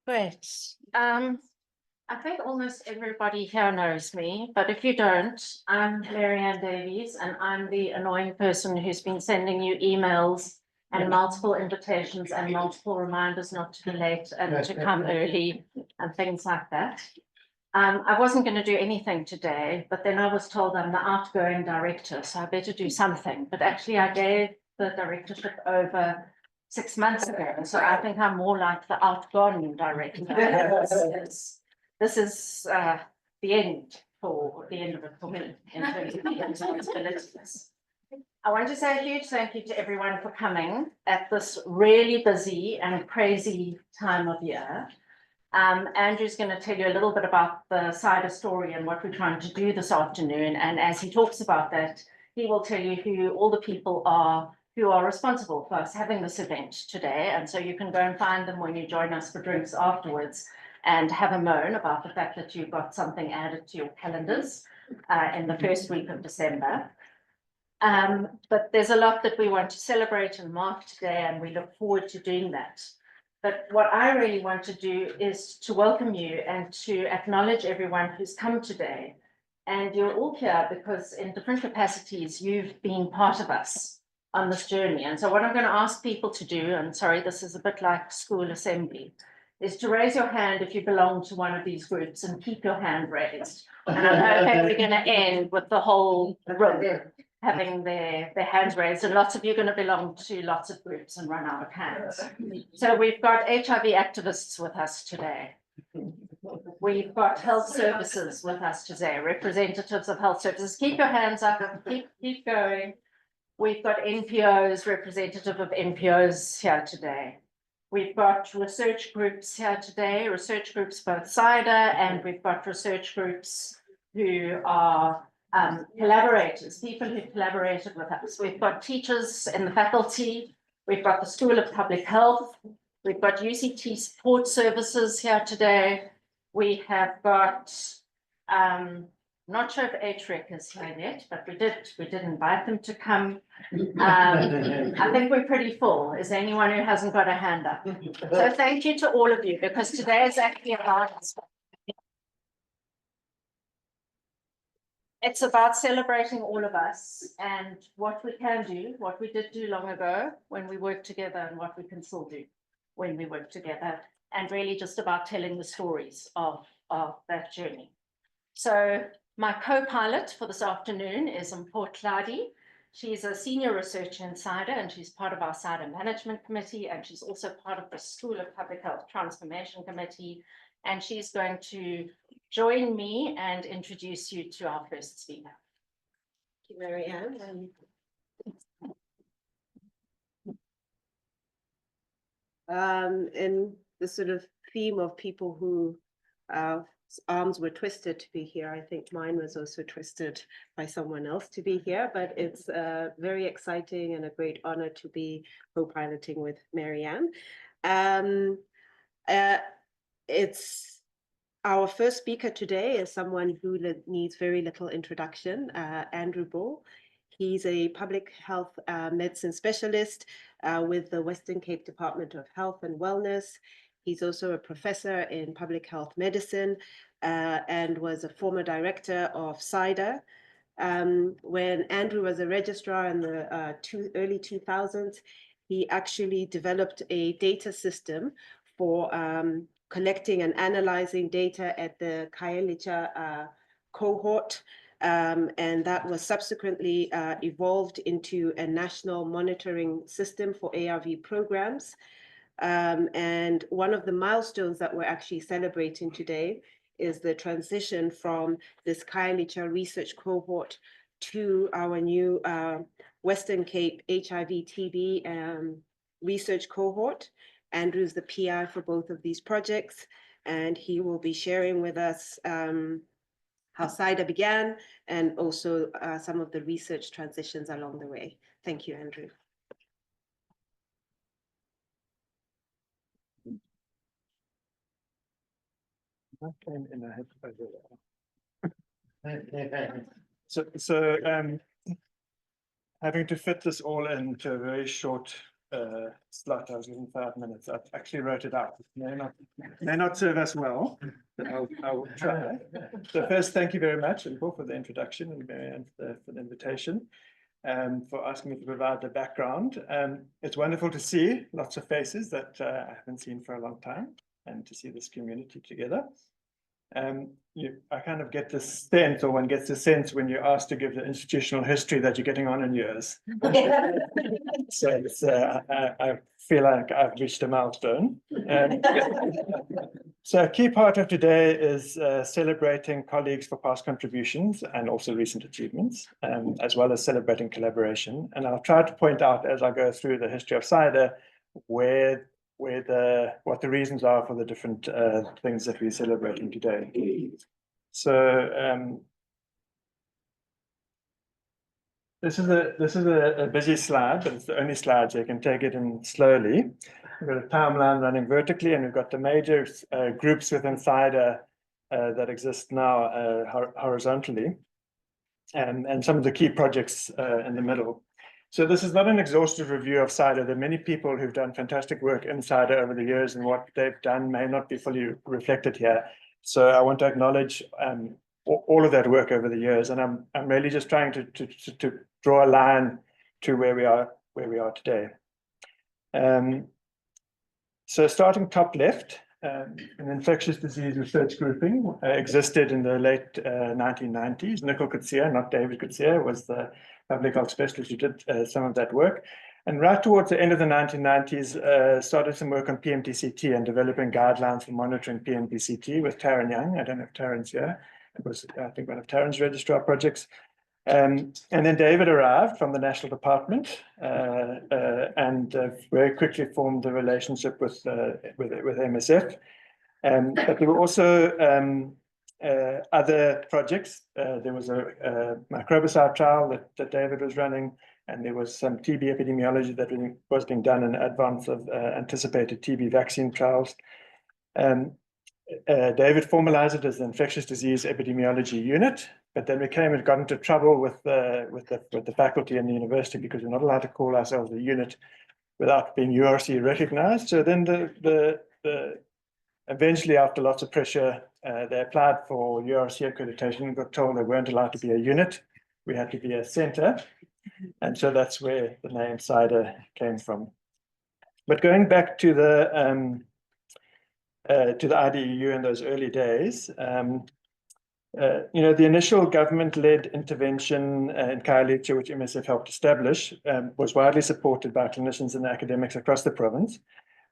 Great. I think almost everybody here knows me, but if you don't, I'm Marianne Davies, and I'm the annoying person who's been sending you emails and multiple invitations and multiple reminders not to be late and to come early and things like that. I wasn't going to do anything today, but then I was told I'm the outgoing director, so I better do something. But actually, I gave the directorship over 6 months ago, so I think I'm more like the outgone director. This is the end of it for me in terms of the responsibilities. I want to say a huge thank you to everyone for coming at this really busy and crazy time of year. Andrew's going to tell you a little bit about the CIDER story and what we're trying to do this afternoon. And as he talks about that, he will tell you who all the people are who are responsible for us having this event today. And so you can go and find them when you join us for drinks afterwards and have a moan about the fact that you've got something added to your calendars in the first week of December. But there's a lot that we want to celebrate and mark today, and we look forward to doing that. But what I really want to do is to welcome you and to acknowledge everyone who's come today. And you're all here because in different capacities, you've been part of us on this journey. And so what I'm going to ask people to do, and sorry, this is a bit like school assembly, is to raise your hand if you belong to one of these groups and keep your hand raised. And I'm hoping we're going to end with the whole room having their hands raised, and lots of you are going to belong to lots of groups and run out of hands. So we've got HIV activists with us today. We've got health services with us today, representatives of health services. Keep your hands up, keep going. We've got NPOs, representative of NPOs here today. We've got research groups here today, research groups both CIDER, and we've got research groups who are collaborators, people who collaborated with us. We've got teachers in the faculty, we've got the School of Public Health, we've got UCT support services here today. We have got, not sure if HREC is here yet, but we did invite them to come. I think we're pretty full. Is there anyone who hasn't got a hand up? So thank you to all of you, because today is actually about it's about celebrating all of us and what we can do, what we did do long ago when we worked together, and what we can still do when we work together, and really just about telling the stories of that journey. So my co-pilot for this afternoon is Cloete. She's a senior researcher in CIDER, and she's part of our CIDER Management Committee, and she's also part of the School of Public Health Transformation Committee, and she's going to join me and introduce you to our first speaker. Thank you, Marianne. In the sort of theme of people who arms were twisted to be here, I think mine was also twisted by someone else to be here, but it's very exciting and a great honor to be co-piloting with Marianne. It's our first speaker today is someone who needs very little introduction, Andrew Bull. He's a public health medicine specialist with the Western Cape Department of Health and Wellness. He's also a professor in public health medicine and was a former director of CIDER. When Andrew was a registrar in the early 2000s, he actually developed a data system for collecting and analyzing data at the Khayelitsha cohort, and that was subsequently evolved into a national monitoring system for ARV programs. And one of the milestones that we're actually celebrating today is the transition from this Khayelitsha research cohort to our new Western Cape HIV/TB research cohort. Andrew's the PI for both of these projects, and he will be sharing with us how CIDER began and also some of the research transitions along the way. Thank you, Andrew. So having to fit this all into a very short slot. I was given 5 minutes. I actually wrote it out. It may not serve us well, but I will try. So first, thank you very much, and Paul, for the introduction, and Marianne for the invitation, and for asking me to provide the background. It's wonderful to see lots of faces that I haven't seen for a long time, and to see this community together. I kind of get this sense, or one gets the sense when you're asked to give the institutional history, that you're getting on in years. So it's, I feel like I've reached a milestone. So a key part of today is celebrating colleagues for past contributions and also recent achievements, as well as celebrating collaboration. And I'll try to point out as I go through the history of CIDER what the reasons are for the different things that we're celebrating today. So this is a busy slide, but it's the only slide, so you can take it in slowly. We've got a timeline running vertically, and we've got the major groups within CIDER that exist now horizontally, and some of the key projects in the middle. So this is not an exhaustive review of CIDER. There are many people who've done fantastic work in CIDER over the years, and what they've done may not be fully reflected here. So I want to acknowledge all of that work over the years, and I'm really just trying to draw a line to where we are today. So starting top left, an infectious disease research grouping existed in the late 1990s. Nicole Coetzee, not David Coetzee, was the public health specialist who did some of that work. And right towards the end of the 1990s, started some work on PMTCT and developing guidelines for monitoring PMTCT with Taryn Young. I don't know if Taryn's here. It was, I think, one of Taryn's registrar projects. And then David arrived from the National Department and very quickly formed the relationship with MSF. But there were also other projects. There was a microbicide trial that David was running, and there was some TB epidemiology that was being done in advance of anticipated TB vaccine trials. David formalized it as the infectious disease epidemiology unit, but then we came and got into trouble with the faculty and the university, because we're not allowed to call ourselves a unit without being URC recognized. So then eventually, after lots of pressure, they applied for URC accreditation and got told they weren't allowed to be a unit. We had to be a center. And so that's where the name CIDER came from. But going back to the IDEU in those early days, the initial government-led intervention in Cloete, which MSF helped establish, was widely supported by clinicians and academics across the province.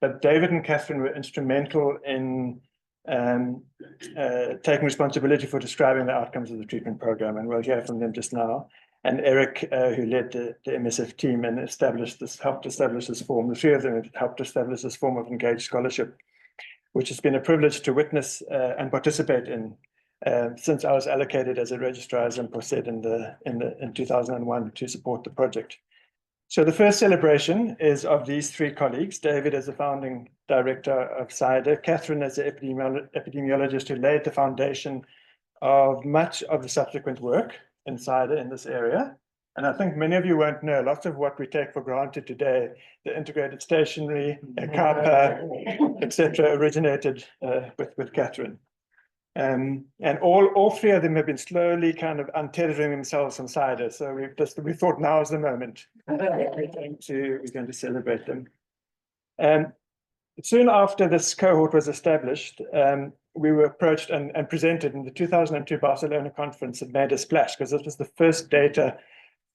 But David and Katherine were instrumental in taking responsibility for describing the outcomes of the treatment program, and we'll hear from them just now. And Eric, who led the MSF team and helped establish this form. The three of them helped establish this form of engaged scholarship, which has been a privilege to witness and participate in since I was allocated as a registrar, as Paul said, in 2001 to support the project. So the first celebration is of these three colleagues: David as the founding director of CIDER, Katherine as the epidemiologist who laid the foundation of much of the subsequent work in CIDER in this area. And I think many of you won't know, lots of what we take for granted today, the integrated stationery, CAPA, etc., originated with Katherine. And all three of them have been slowly kind of untethering themselves from CIDER. So we thought now is the moment. We're going to celebrate them. Soon after this cohort was established, we were approached and presented in the 2002 Barcelona conference. It made a splash because this was the first data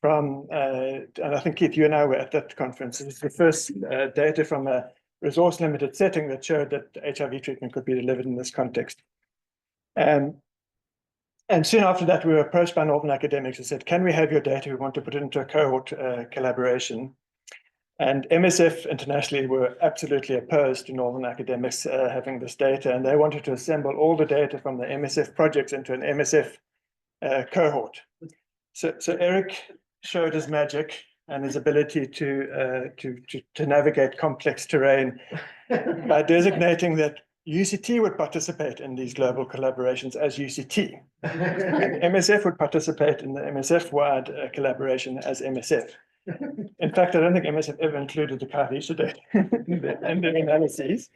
from, and I think Keith, you and I were at that conference. It was the first data from a resource-limited setting that showed that HIV treatment could be delivered in this context. And soon after that, we were approached by Northern academics who said, can we have your data? We want to put it into a cohort collaboration. And MSF internationally were absolutely opposed to Northern academics having this data, and they wanted to assemble all the data from the MSF projects into an MSF cohort. So Eric showed his magic and his ability to navigate complex terrain by designating that UCT would participate in these global collaborations as UCT. And MSF would participate in the MSF-wide collaboration as MSF. In fact, I don't think MSF ever included the Cloete data in their analyses.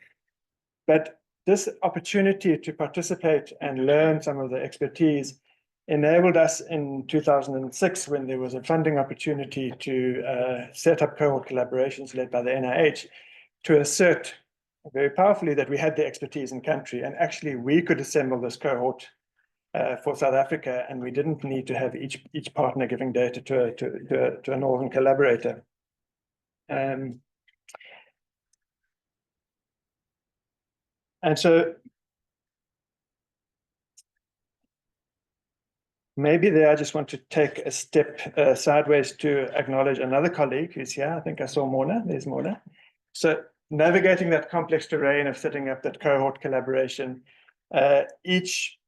But this opportunity to participate and learn some of the expertise enabled us in 2006, when there was a funding opportunity to set up cohort collaborations led by the NIH, to assert very powerfully that we had the expertise in country, and actually we could assemble this cohort for South Africa, and we didn't need to have each partner giving data to a northern collaborator. And so maybe there I just want to take a step sideways to acknowledge another colleague who's here. I think I saw Morna. There's Morna. So navigating that complex terrain of setting up that cohort collaboration, each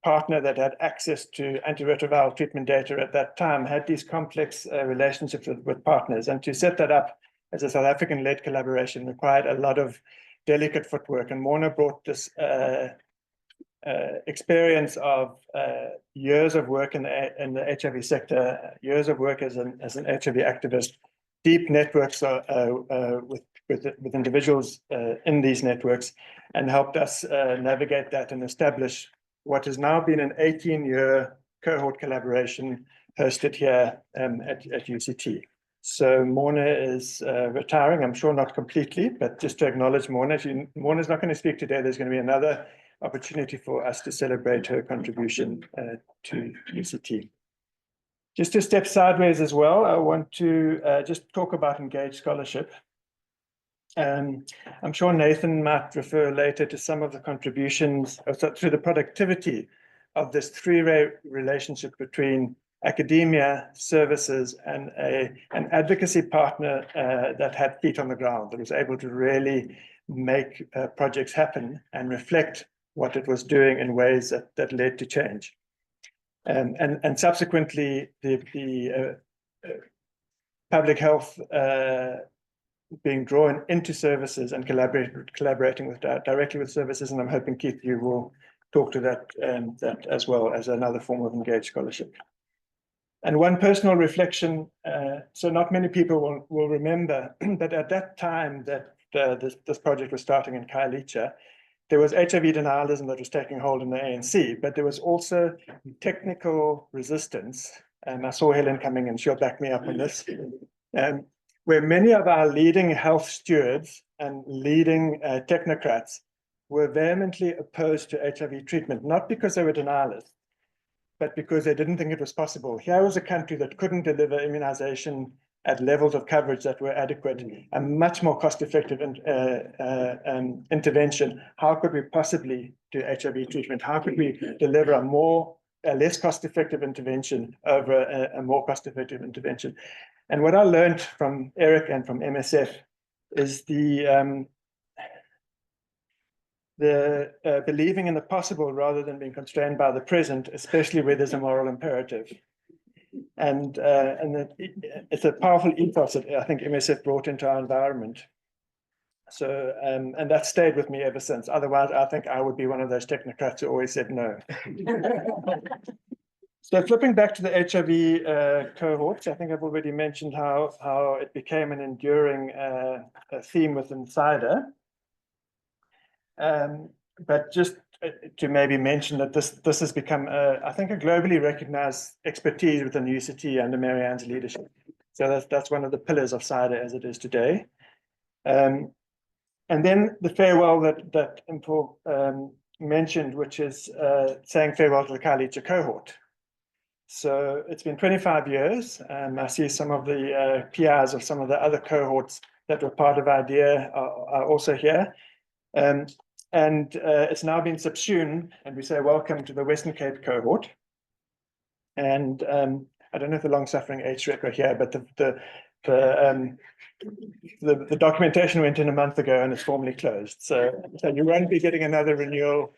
partner that had access to antiretroviral treatment data at that time had these complex relationships with partners. And to set that up as a South African-led collaboration required a lot of delicate footwork. And Morna brought this experience of years of work in the HIV sector, years of work as an HIV activist, deep networks with individuals in these networks, and helped us navigate that and establish what has now been an 18-year cohort collaboration hosted here at UCT. So Morna is retiring, I'm sure not completely, but just to acknowledge Morna. Morna's not going to speak today. There's going to be another opportunity for us to celebrate her contribution to UCT. Just to step sideways as well, I want to just talk about engaged scholarship. I'm sure Nathan might refer later to some of the contributions to the productivity of this three-way relationship between academia, services, and an advocacy partner that had feet on the ground, that was able to really make projects happen and reflect what it was doing in ways that led to change. And subsequently, the public health being drawn into services and collaborating directly with services. And I'm hoping, Keith, you will talk to that as well as another form of engaged scholarship. And one personal reflection, so not many people will remember, but at that time that this project was starting in Cloete, there was HIV denialism that was taking hold in the ANC, but there was also technical resistance. And I saw Helen coming in, she'll back me up on this. Where many of our leading health stewards and leading technocrats were vehemently opposed to HIV treatment, not because they were denialists, but because they didn't think it was possible. Here was a country that couldn't deliver immunization at levels of coverage that were adequate, a much more cost-effective intervention. How could we possibly do HIV treatment? How could we deliver a less cost-effective intervention over a more cost-effective intervention? And what I learned from Eric and from MSF is the believing in the possible rather than being constrained by the present, especially where there's a moral imperative. And it's a powerful ethos that I think MSF brought into our environment. So, and that stayed with me ever since. Otherwise, I think I would be one of those technocrats who always said no. So flipping back to the HIV cohorts, I think I've already mentioned how it became an enduring theme within CIDER. But just to maybe mention that this has become, I think, a globally recognized expertise within UCT under Marianne's leadership. So that's one of the pillars of CIDER as it is today. And then the farewell that Impel mentioned, which is saying farewell to the Cloete cohort. So it's been 25 years, and I see some of the PIs of some of the other cohorts that were part of IDEA are also here. And it's now been subsumed, and we say welcome to the Western Cape cohort. And I don't know if the long-suffering HREC are here, but the documentation went in a month ago and it's formally closed. So you won't be getting another renewal.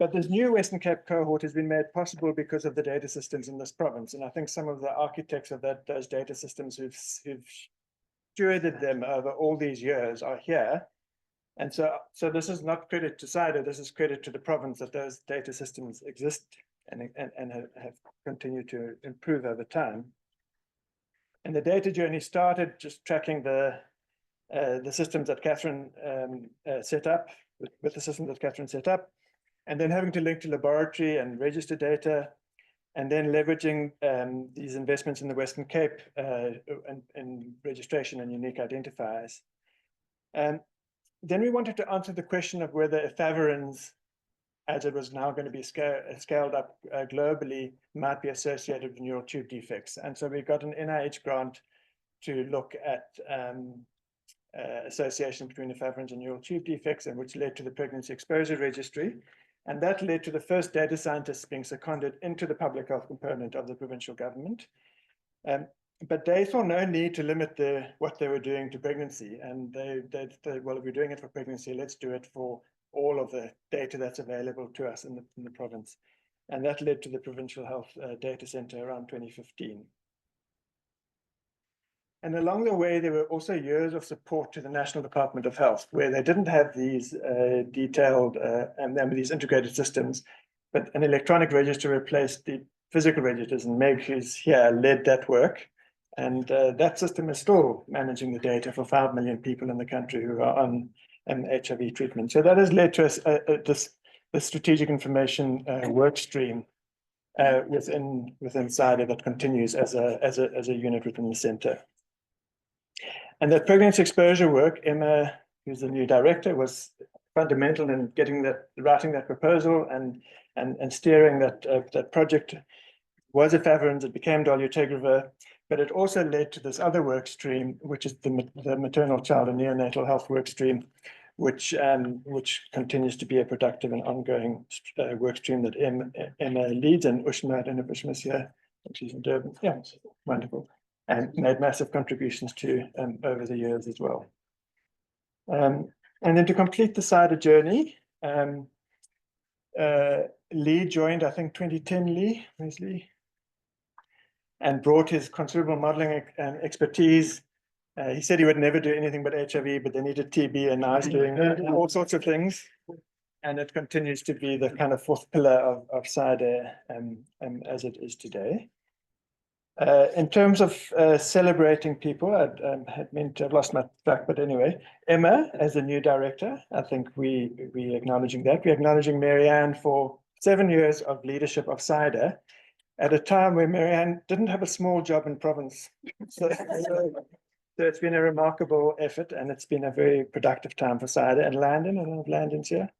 But this new Western Cape cohort has been made possible because of the data systems in this province. And I think some of the architects of those data systems who've stewarded them over all these years are here. And so this is not credit to CIDER, this is credit to the province that those data systems exist. and have continued to improve over time. And the data journey started just tracking the systems that Katherine set up, with the systems that Katherine set up, and then having to link to laboratory and register data, and then leveraging these investments in the Western Cape and registration and unique identifiers. Then we wanted to answer the question of whether efavirenz, as it was now going to be scaled up globally, might be associated with neural tube defects. And so we got an NIH grant to look at association between efavirenz and neural tube defects, and which led to the pregnancy exposure registry. And that led to the first data scientists being seconded into the public health component of the provincial government. But they saw no need to limit what they were doing to pregnancy. And they well, if we're doing it for pregnancy, let's do it for all of the data that's available to us in the province. And that led to the Provincial Health Data Center around 2015. And along the way, there were also years of support to the National Department of Health, where they didn't have these detailed and these integrated systems, but an electronic register replaced the physical registers, and Meg, who's here, led that work. And that system is still managing the data for 5 million people in the country who are on HIV treatment. So that has led to the strategic information work stream within CIDER that continues as a unit within the center. And that pregnancy exposure work, Emma, who's the new director, was fundamental in writing that proposal and steering that project. Was efavirenz, it became dolutegravir, but it also led to this other work stream, which is the maternal child and neonatal health work stream, which continues to be a productive and ongoing work stream that Emma leads, and Ushma, I don't know if Ushma's here, she's in Durban. Yeah, wonderful. And made massive contributions to over the years as well. And then to complete the CIDER journey, Lee joined, I think, 2010, Lee, where's Lee? And brought his considerable modeling expertise. He said he would never do anything but HIV, but then he did TB, and now he's doing all sorts of things. And it continues to be the kind of fourth pillar of CIDER as it is today. In terms of celebrating people, I had meant to have lost my track, but anyway, Emma as the new director, I think we acknowledging that. We're acknowledging Marianne for 7 years of leadership of CIDER at a time where Marianne didn't have a small job in province. So it's been a remarkable effort, and it's been a very productive time for CIDER. And Landon, I don't know if Landon's here.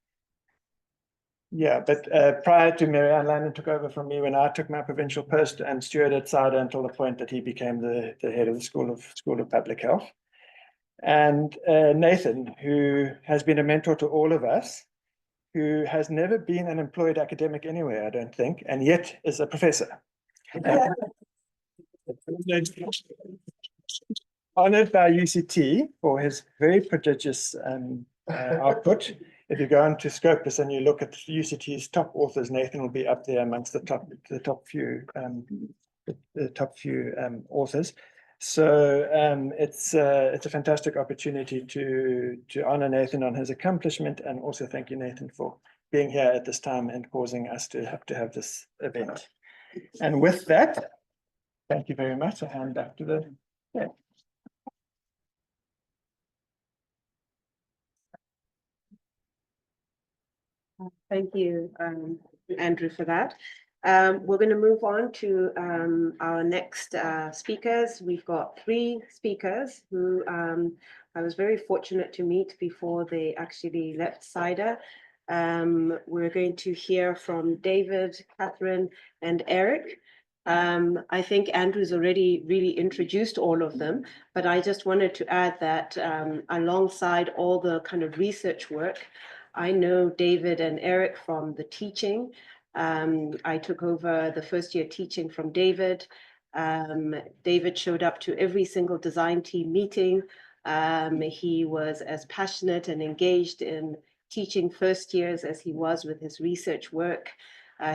Yeah, but prior to Marianne, Landon took over from me when I took my provincial post and stewarded CIDER until the point that he became the head of the School of Public Health. And Nathan, who has been a mentor to all of us, who has never been an employed academic anywhere, I don't think, and yet is a professor. Honored by UCT for his very prodigious output. If you go onto Scopus and you look at UCT's top authors, Nathan will be up there amongst the top few authors. So it's a fantastic opportunity to honor Nathan on his accomplishment, and also thank you, Nathan, for being here at this time and causing us to have this event. And with that, thank you very much. I hand back to the chair. Thank you, Andrew, for that. We're going to move on to our next speakers. We've got 3 speakers who I was very fortunate to meet before they actually left CIDER. We're going to hear from David, Katherine, and Eric. I think Andrew's already really introduced all of them, but I just wanted to add that alongside all the kind of research work, I know David and Eric from the teaching. I took over the first year teaching from David. David showed up to every single design team meeting. He was as passionate and engaged in teaching first years as he was with his research work.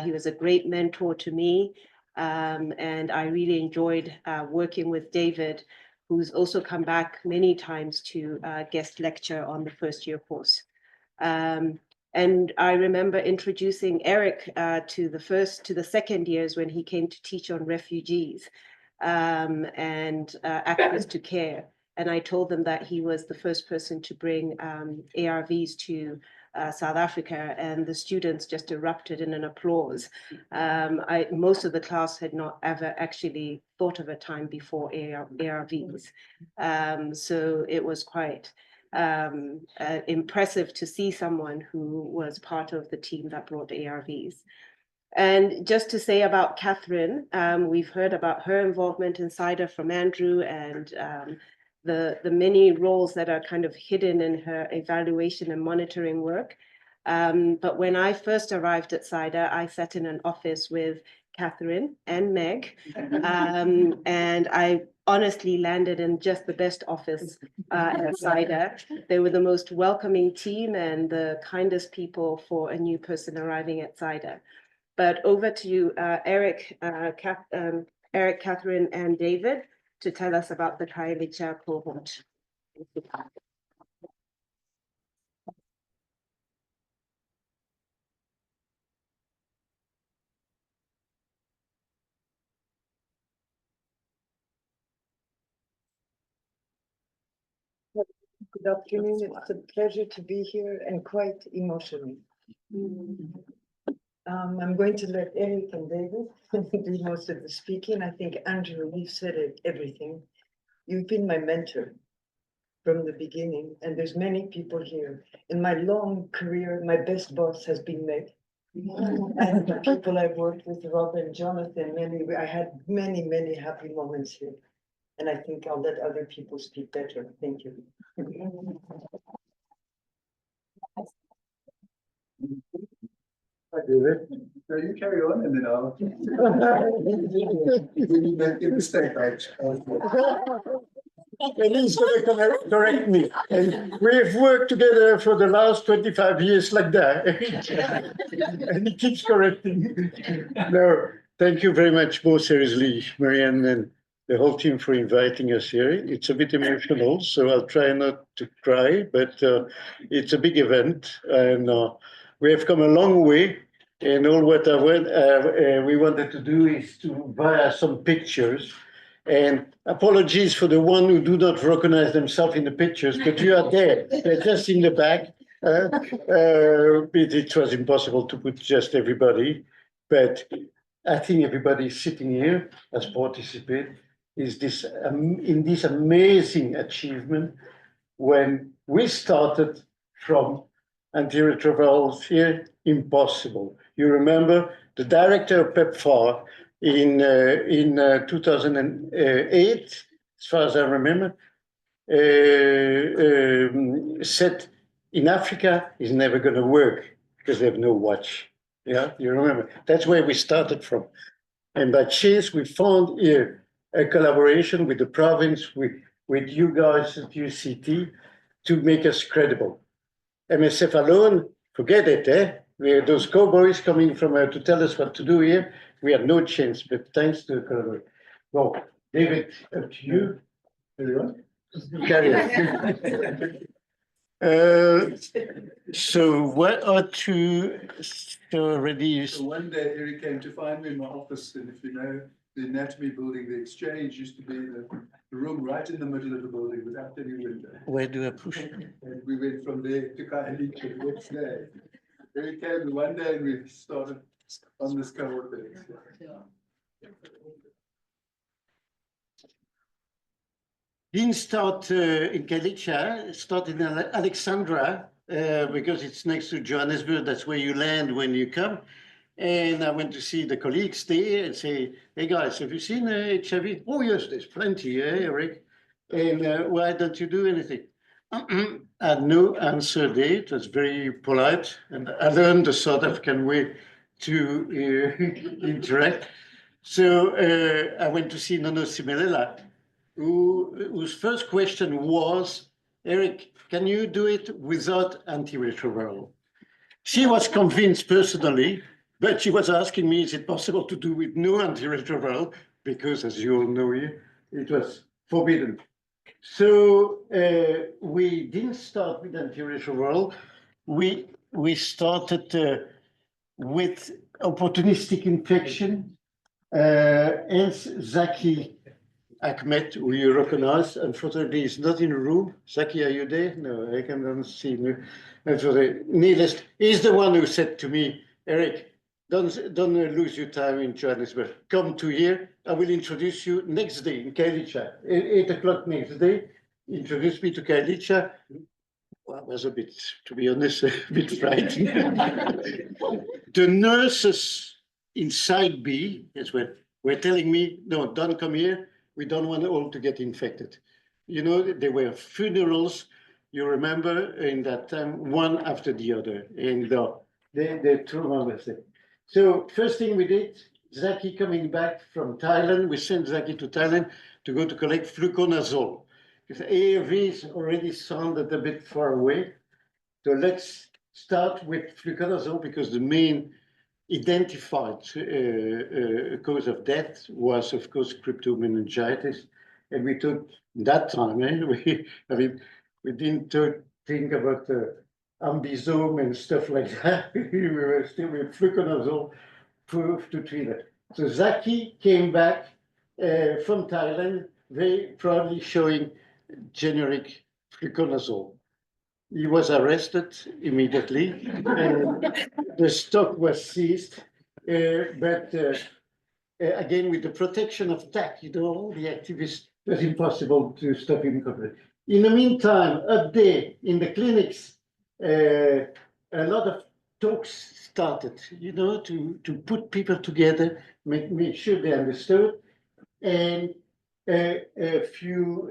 He was a great mentor to me. And I really enjoyed working with David, who's also come back many times to guest lecture on the first year course. And I remember introducing Eric to the second years when he came to teach on refugees and access to care. And I told them that he was the first person to bring ARVs to South Africa, and the students just erupted in an applause. Most of the class had not ever actually thought of a time before ARVs. So it was quite impressive to see someone who was part of the team that brought ARVs. And just to say about Katherine, we've heard about her involvement in CIDER from Andrew, and the many roles that are kind of hidden in her evaluation and monitoring work. But when I first arrived at CIDER, I sat in an office with Katherine and Meg, and I honestly landed in just the best office at CIDER. They were the most welcoming team and the kindest people for a new person arriving at CIDER. But over to you, Eric, Katherine, and David to tell us about the Khayelitsha cohort. Good afternoon. It's a pleasure to be here and quite emotional. I'm going to let Eric and David do most of the speaking. I think, Andrew, you've said everything. You've been my mentor from the beginning, and there's many people here. In my long career, my best boss has been Meg. And the people I've worked with, Rob and Jonathan, I had many, many happy moments here. And I think I'll let other people speak better. Thank you. Hi, David. No, you carry on and then I'll. When you make a mistake, And he's going to correct me. And we've worked together for the last 25 years like that. And he keeps correcting. No, thank you very much, more seriously, Marianne and the whole team for inviting us here. It's a bit emotional, so I'll try not to cry, but it's a big event. And we have come a long way. And all what we wanted to do is to via some pictures. And apologies for the one who do not recognize themselves in the pictures, but you are there. They're just in the back. It was impossible to put just everybody, but I think everybody sitting here has participated in this amazing achievement. When we started from antiretrovirals here, impossible. You remember the director of PEPFAR in 2008, as far as I remember, said in Africa is never going to work because they have no watch. Yeah, you remember? That's where we started from. And by chance, we found here a collaboration with the province, with you guys at UCT to make us credible. MSF alone, forget it, eh? We had those cowboys coming from to tell us what to do here. We had no chance, but thanks to the collaboration. Well, David, up to you. Everyone? Carry on. So what are two already? So one day Eric came to find me in my office, and if you know the anatomy building, the exchange used to be the room right in the middle of the building without any window. Where do I push? And we went from there to Khayelitsha the next day. Eric came one day and we started on this cohort thing. Didn't start in Khayelitsha, started in Alexandra because it's next to Johannesburg. That's where you land when you come. And I went to see the colleagues there and say, hey guys, have you seen HIV? Oh yes, there's plenty, Eric. And why don't you do anything? I had no answer there. It was very polite. And I learned the South African way to interact. So I went to see Nono Simelela, whose first question was, Eric, can you do it without antiretroviral? She was convinced personally, but she was asking me, is it possible to do with no antiretroviral? Because as you all know here, it was forbidden. So we didn't start with antiretroviral. we started with opportunistic infection. Hence Zaki Ahmed, who you recognize, unfortunately is not in the room. Zaki, are you there? No, I cannot see you. Needless, he's the one who said to me, Eric, don't lose your time in Johannesburg. Come to here. I will introduce you next day in Kailicha, 8 o'clock next day. Introduce me to Kailicha. Well, I was a bit, to be honest, a bit frightened. The nurses inside B, as well, were telling me, no, don't come here. We don't want all to get infected. You know, there were funerals, you remember, in that time, one after the other. And the trauma was there. So first thing we did, Zaki coming back from Thailand, we sent Zaki to Thailand to go to collect fluconazole. Because ARVs already sounded a bit far away. So let's start with fluconazole because the main identified cause of death was, of course, cryptomeningitis. And we took that time, we didn't think about ambisome and stuff like that. We were still with fluconazole proof to treat it. So Zaki came back from Thailand, very proudly showing generic fluconazole. He was arrested immediately, and the stock was seized. But again, with the protection of TAC, you know, all the activists, it was impossible to stop him completely. In the meantime, up there in the clinics, a lot of talks started, you know, to put people together, make sure they understood, and a few,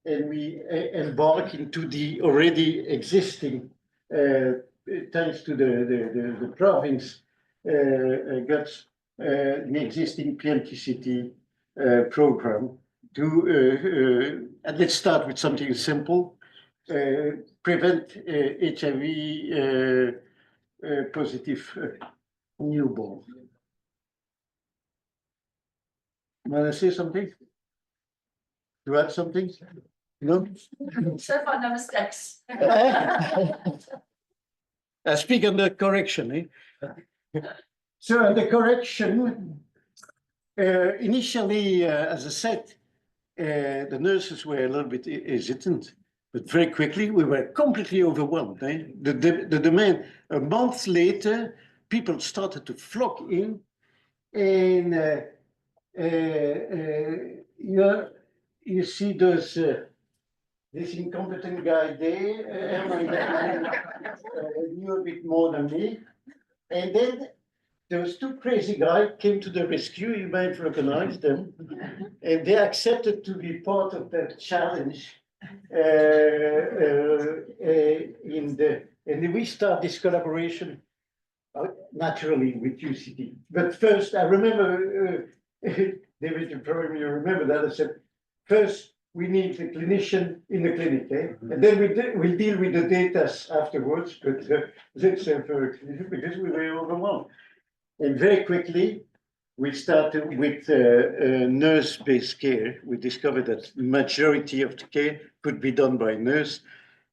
and we embark into the already existing, thanks to the province, got the existing PMTCT program to, and let's start with something simple, prevent HIV positive newborn. Want to say something? To add something? No? So far, no mistakes. I speak under correction. So under correction, initially, as I said, the nurses were a little bit hesitant, but very quickly we were completely overwhelmed. The demand, a month later, people started to flock in, and you see those this incompetent guy there knew a bit more than me, and then those two crazy guys came to the rescue. You might recognize them, and they accepted to be part of that challenge. And we start this collaboration naturally with UCD. But first, I remember. David, you probably remember that. I said, first, we need the clinician in the clinic, and then we'll deal with the data afterwards, but let's say for a clinician, because we were overwhelmed. And very quickly, we started with nurse-based care. We discovered that majority of the care could be done by nurse.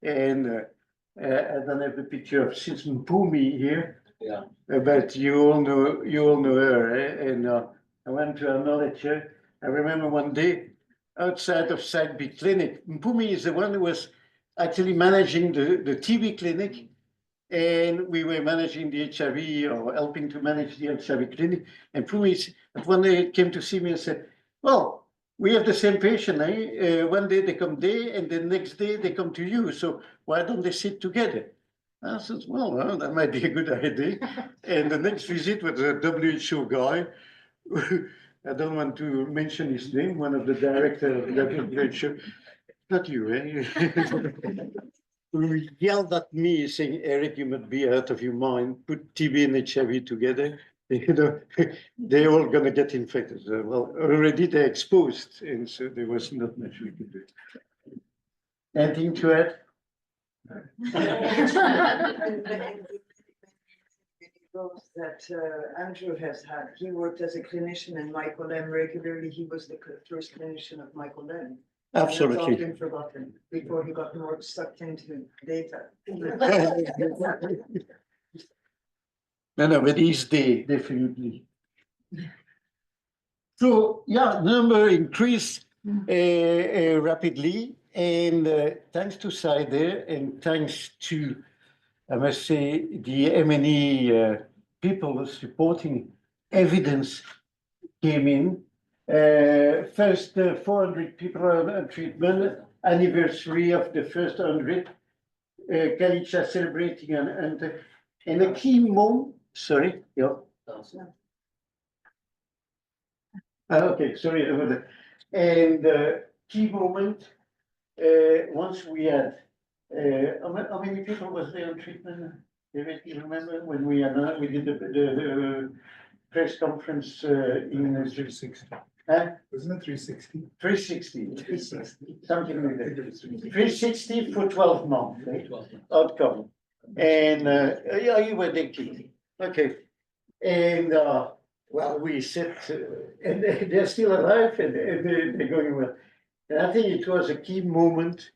And I don't have the picture of Sis Mpumi here, but you all know her, And I went to her lecture. I remember one day outside of Site B clinic. Mpumi is the one who was actually managing the TB clinic, and we were managing the HIV or helping to manage the HIV clinic. And Mpumi one day came to see me and said, well, we have the same patient. One day they come there, and the next day they come to you. So why don't they sit together? I said, well, that might be a good idea. And the next visit was a WHO guy. I don't want to mention his name, one of the directors of the WHO. Not you, Who yelled at me saying, Eric, you must be out of your mind, put TB and HIV together. You know, they're all going to get infected. Well, already they're exposed, and so there was not much we could do. Anything to add? That Andrew has had. He worked as a clinician and Michael M regularly. He was the first clinician of Michael M. Absolutely. Been forgotten before he got more sucked into data. No, but he's there, definitely. So, yeah, number increased rapidly, and thanks to CIDER and thanks to, I must say, the M&E people supporting evidence came in. First, 400 people on treatment, anniversary of the first 100. Galicia celebrating and a key moment. Sorry, yeah. Okay, sorry about that. And key moment. Once we had, how many people was there on treatment? David, you remember when we did the press conference in 360. Huh? Wasn't it 360? 360, something like that. 360 for 12 months, right? Outcome. And yeah, you were the key. Okay. And well, we said, and they're still alive and they're going well. And I think it was a key moment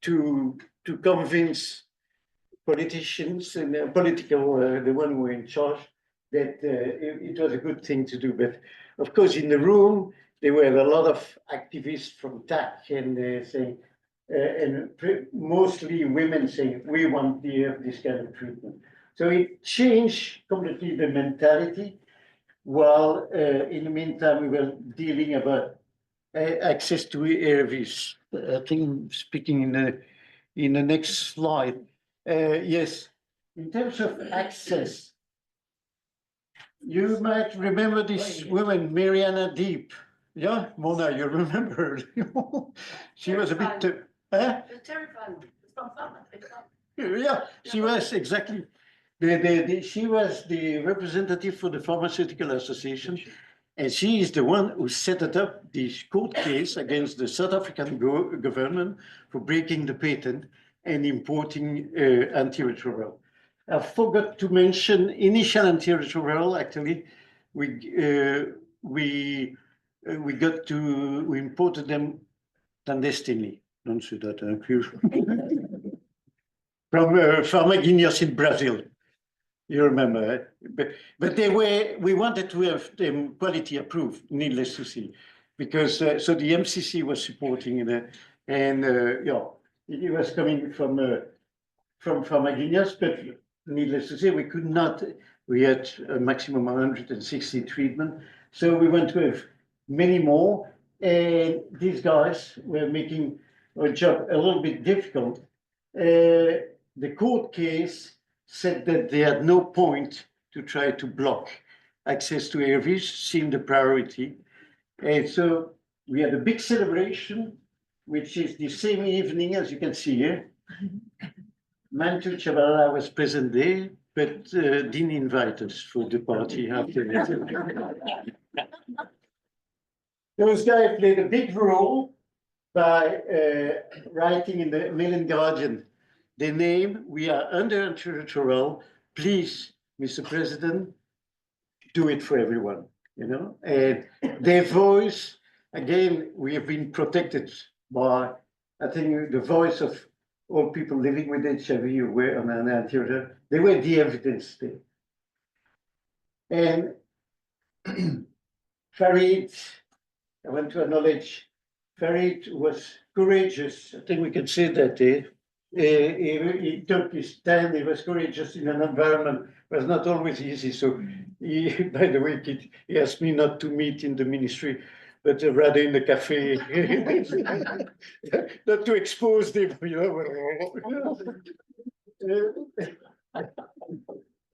to convince politicians and political, the one who were in charge, that it was a good thing to do. But of course, in the room, there were a lot of activists from TAC and saying, and mostly women saying, we want this kind of treatment. So it changed completely the mentality, while in the meantime, we were dealing about access to ARVs. I think I'm speaking in the next slide. Yes, in terms of access, you might remember this woman, Mariana Deep. Yeah, Mona, you remember her. She was a bit, Terrifying. yeah, she was exactly. She was the representative for the Pharmaceutical Association, and she is the one who set it up, this court case against the South African government for breaking the patent and importing antiretroviral. I forgot to mention initial antiretroviral. Actually, we imported them clandestinely. Don't say that, from Pharmaguinhos in Brazil. You remember, but we wanted to have them quality approved, needless to say, because so the MCC was supporting it, and yeah, it was coming from Pharmaguinhos, but needless to say, we could not. We had a maximum of 160 treatment, so we went to have many more, and these guys were making our job a little bit difficult. The court case said that they had no point to try to block access to ARVs, seemed a priority. And so we had a big celebration, which is the same evening as you can see here. Mantu Chavala was present there, but didn't invite us for the party afterwards. Those guys played a big role by writing in the Mail and Guardian the name, we are under antiretroviral, please, Mr. President, do it for everyone, you know? And their voice, again, we have been protected by, I think, the voice of all people living with HIV who were on an antiretroviral. They were the evidence there. And Farid, I want to acknowledge, Farid was courageous. I think we can say that there. He took his stand, he was courageous in an environment that was not always easy. So he, by the way, he asked me not to meet in the ministry, but rather in the cafe, not to expose them, you know.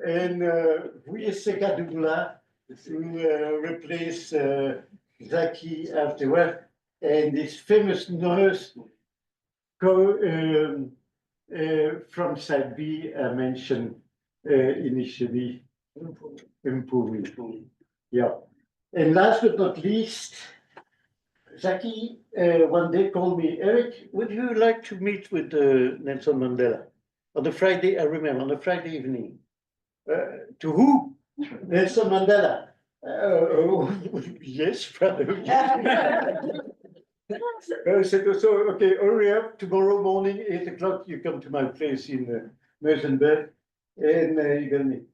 And Vuye Dula, who replaced Zaki afterward, and this famous nurse from side B, I mentioned initially, improving. Yeah. And last but not least, Zaki one day called me, Eric, would you like to meet with Nelson Mandela? On the Friday, I remember, on the Friday evening. To who? Nelson Mandela. Yes, brother. So, okay, hurry up, tomorrow morning, 8 o'clock, you come to my place in Muizenberg, and you're gonna meet.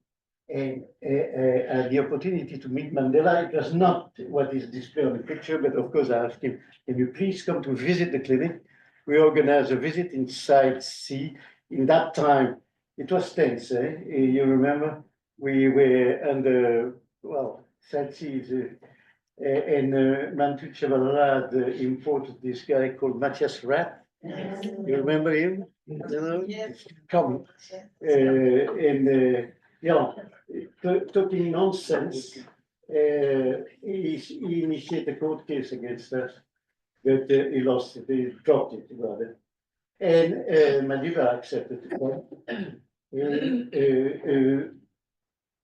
And I had the opportunity to meet Mandela. It was not what is displayed on the picture, but of course I asked him, can you please come to visit the clinic? We organized a visit in Site C. In that time, it was tense, you remember? We were under, well, Site C is and Mantu Chavalala had imported this guy called Matthias Rat. You remember him? You know? Come. Yeah, talking nonsense. He initiated a court case against us, but he lost it, he dropped it rather. And Madiba accepted it.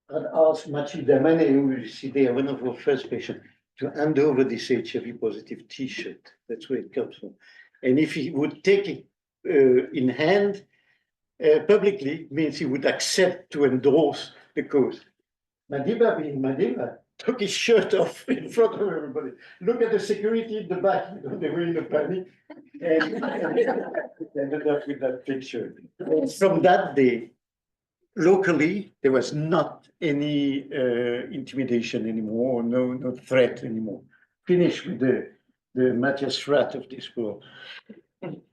I'd asked Mathieu Damane, who is CIDER, one of our first patients, to hand over this HIV positive T-shirt. That's where it comes from. And if he would take it in hand publicly, means he would accept to endorse the cause. Madiba, being Madiba, took his shirt off in front of everybody. Look at the security in the back. They were in a panic. And ended up with that picture. From that day, locally, there was not any intimidation anymore, no threat anymore. Finished with the Matthias Rat of this world. Thank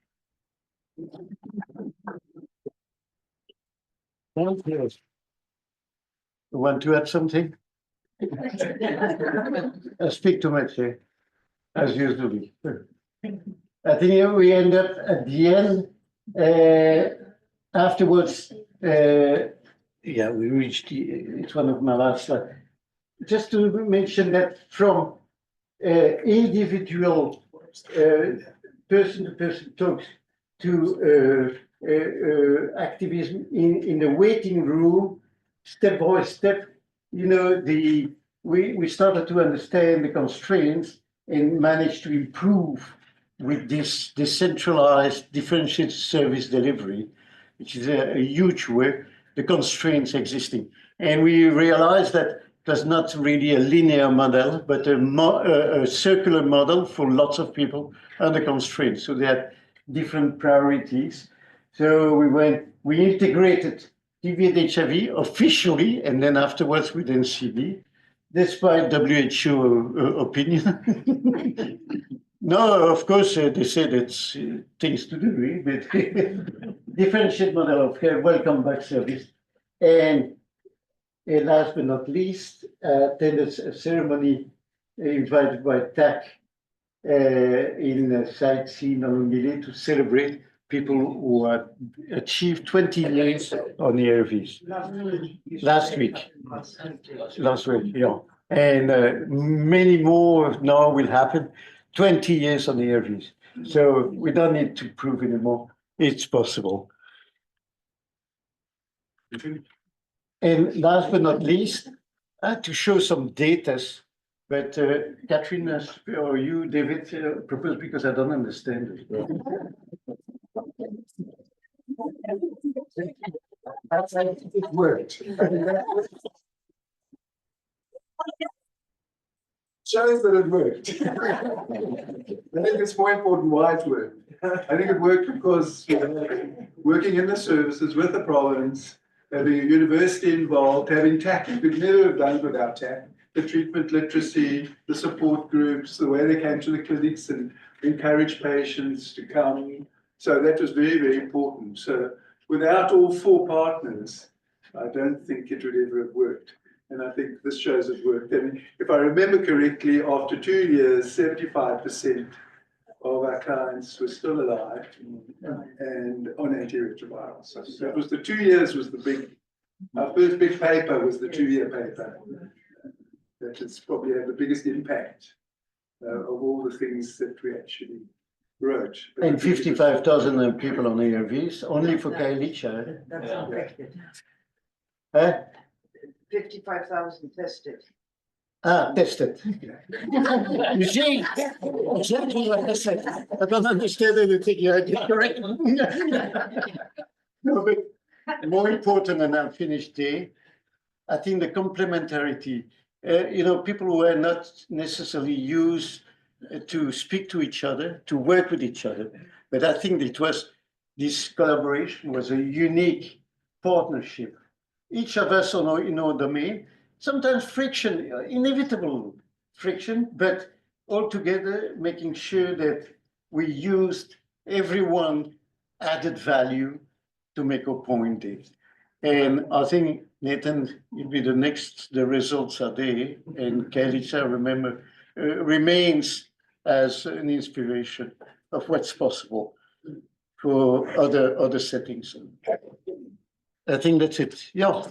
you. You want to add something? I speak too much, as usually. I think we end up at the end. Afterwards, yeah, we reached it's one of my last slides. Just to mention that from individual person-to-person talks to activism in the waiting room, step by step, you know, we started to understand the constraints and managed to improve with this decentralized differentiated service delivery, which is a huge work, the constraints existing. And we realized that it was not really a linear model, but a circular model for lots of people under constraints. So they had different priorities. So we integrated TB and HIV officially, and then afterwards with NCD, despite WHO opinion. No, of course, they said it's things to do, but differentiated model of care, welcome back service. And last but not least, attended a ceremony invited by TAC in Site C in to celebrate people who have achieved 20 years on the ARVs. Last week, yeah. And many more now will happen. 20 years on the ARVs. So we don't need to prove anymore. It's possible. And last but not least, to show some data, but Katherine, or you, David, propose because I don't understand it. It worked. Shows that it worked. I think it's more important why it worked. I think it worked because working in the services with the province, having a university involved, having TAC, you could never have done it without TAC. The treatment literacy, the support groups, the way they came to the clinics and encouraged patients to come. So that was very, very important. So without all four partners, I don't think it would ever have worked. And I think this shows it worked. And if I remember correctly, after 2 years, 75% of our clients were still alive and on antiretrovirals. So that was the 2 years was the big, our first big paper was the 2-year paper. That has probably had the biggest impact of all the things that we actually wrote. But and 55,000 people on ARVs, only for Kailicha. That's infected. 55,000 tested. Tested. You see, exactly what I said. I don't understand anything you had correct. No, but more important, and I'm finished there, I think the complementarity, you know, people who are not necessarily used to speak to each other, to work with each other. But I think this collaboration was a unique partnership. Each of us in our domain, sometimes friction, inevitable friction, but all together making sure that we used everyone added value to make our point there. And I think, Nathan, you'll be the results are there, and Kalicha, remember, remains as an inspiration of what's possible for other settings. I think that's it. Yeah.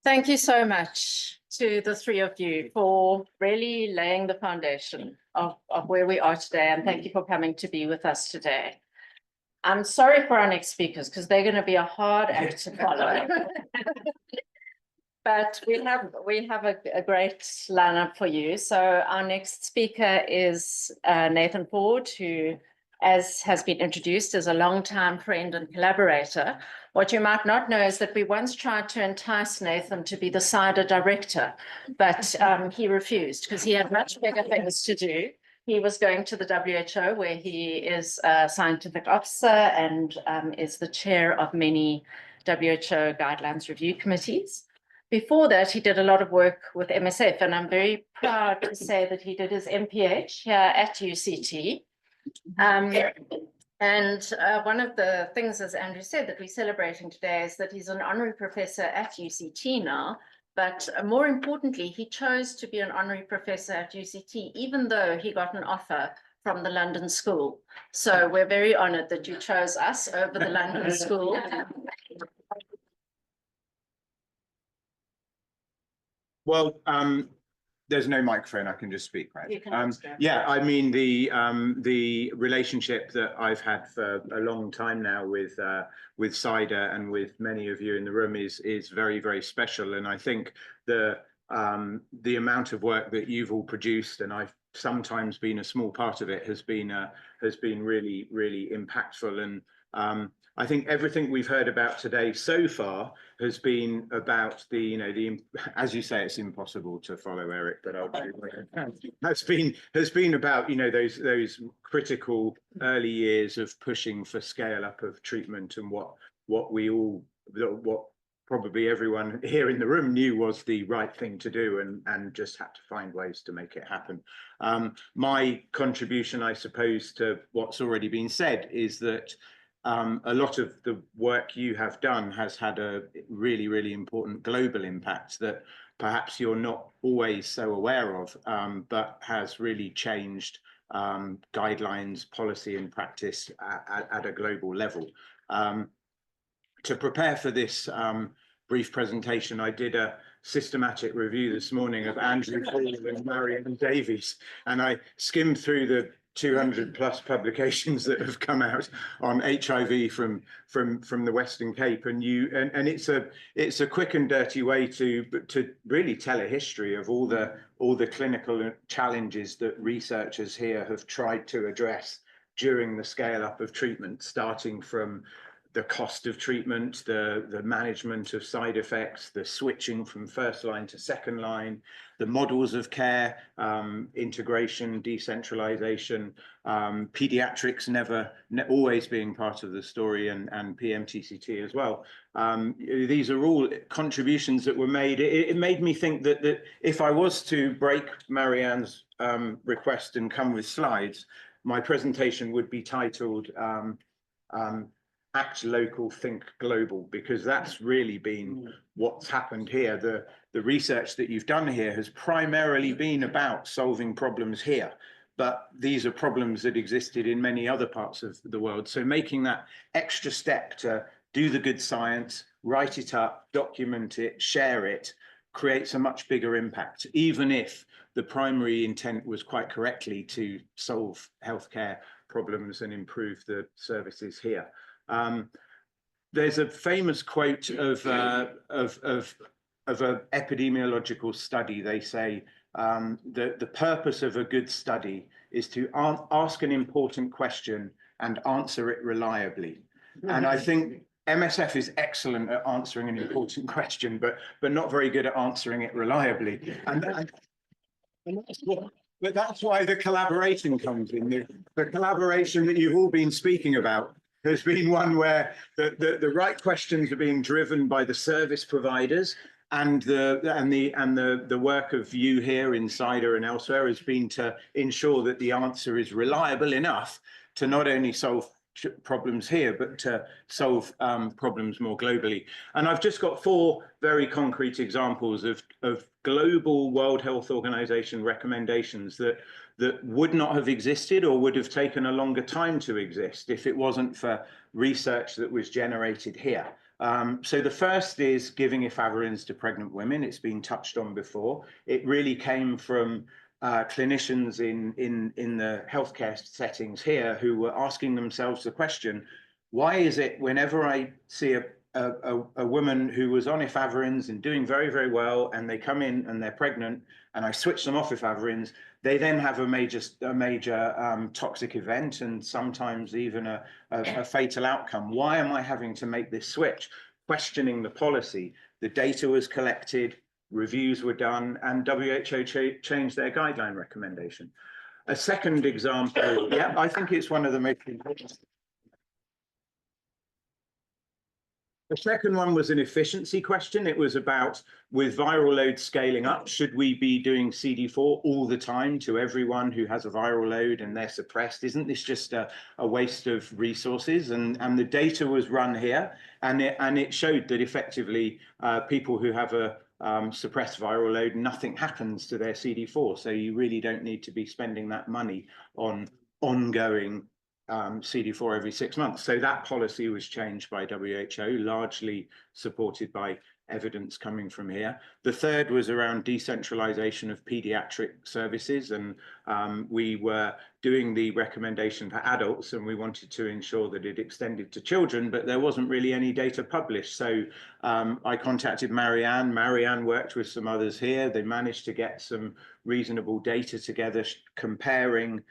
Thank you so much to the three of you for really laying the foundation of where we are today. And thank you for coming to be with us today. I'm sorry for our next speakers because they're going to be a hard act to follow. But we have a great lineup for you. So our next speaker is Nathan Ford, who, as has been introduced, is a longtime friend and collaborator. What you might not know is that we once tried to entice Nathan to be the CIDER director, but he refused because he had much bigger things to do. He was going to the WHO, where he is a scientific officer and is the chair of many WHO guidelines review committees. Before that, he did a lot of work with MSF, and I'm very proud to say that he did his MPH here at UCT. And one of the things, as Andrew said, that we're celebrating today is that he's an honorary professor at UCT now. But more importantly, he chose to be an honorary professor at UCT, even though he got an offer from the London School. So we're very honored that you chose us over the London School. Well, there's no microphone. I can just speak, right? You can yeah, I mean the relationship that I've had for a long time now with CIDER and with many of you in the room is very, very special. And I think the amount of work that you've all produced, and I've sometimes been a small part of it, has been really, really impactful. And I think everything we've heard about today so far has been about as you say, it's impossible to follow Eric, but I'll do has been about, those critical early years of pushing for scale up of treatment, and what probably everyone here in the room knew was the right thing to do, and just had to find ways to make it happen. My contribution, I suppose, to what's already been said is that a lot of the work you have done has had a really, really important global impact that perhaps you're not always so aware of, but has really changed guidelines, policy and practice at a global level. To prepare for this brief presentation, I did a systematic review this morning of Andrew Hall and Marianne Davies, and I skimmed through the 200 plus publications that have come out on HIV from the Western Cape, and it's a quick and dirty way to really tell a history of all the clinical challenges that researchers here have tried to address during the scale up of treatment, starting from the cost of treatment, the management of side effects, the switching from first line to second line, the models of care, integration, decentralization, pediatrics never always being part of the story, and PMTCT as well. These are all contributions that were made. It made me think that if I was to break Marianne's request and come with slides, my presentation would be titled Act Local, Think Global, because that's really been what's happened here. The research that you've done here has primarily been about solving problems here, but these are problems that existed in many other parts of the world. So making that extra step to do the good science, write it up, document it, share it, creates a much bigger impact, even if the primary intent was quite correctly to solve healthcare problems and improve the services here. There's a famous quote of an epidemiological study. They say the purpose of a good study is to ask an important question and answer it reliably. And I think MSF is excellent at answering an important question, but not very good at answering it reliably. But that's why the collaboration comes in. The collaboration that you've all been speaking about has been one where the right questions are being driven by the service providers, and the work of you here in CIDER and elsewhere has been to ensure that the answer is reliable enough to not only solve problems here, but to solve problems more globally. And I've just got 4 very concrete examples of global World Health Organization recommendations that would not have existed or would have taken a longer time to exist if it wasn't for research that was generated here. So the first is giving efavirenz to pregnant women. It's been touched on before. It really came from clinicians in the healthcare settings here who were asking themselves the question, why is it whenever I see a woman who was on efavirenz and doing very, very well, and they come in and they're pregnant, and I switch them off efavirenz, they then have a major toxic event and sometimes even a fatal outcome. Why am I having to make this switch? Questioning the policy. The data was collected, reviews were done, and WHO changed their guideline recommendation. A second example, yeah, I think it's one of the most important. The second one was an efficiency question. It was about, with viral load scaling up, should we be doing CD4 all the time to everyone who has a viral load and they're suppressed? Isn't this just a waste of resources? And the data was run here, and it showed that effectively people who have a suppressed viral load, nothing happens to their CD4. So you really don't need to be spending that money on ongoing CD4 every 6 months. So that policy was changed by WHO, largely supported by evidence coming from here. The third was around decentralization of pediatric services, and we were doing the recommendation for adults, and we wanted to ensure that it extended to children, but there wasn't really any data published. So I contacted Marianne. Marianne worked with some others here. They managed to get some reasonable data together comparing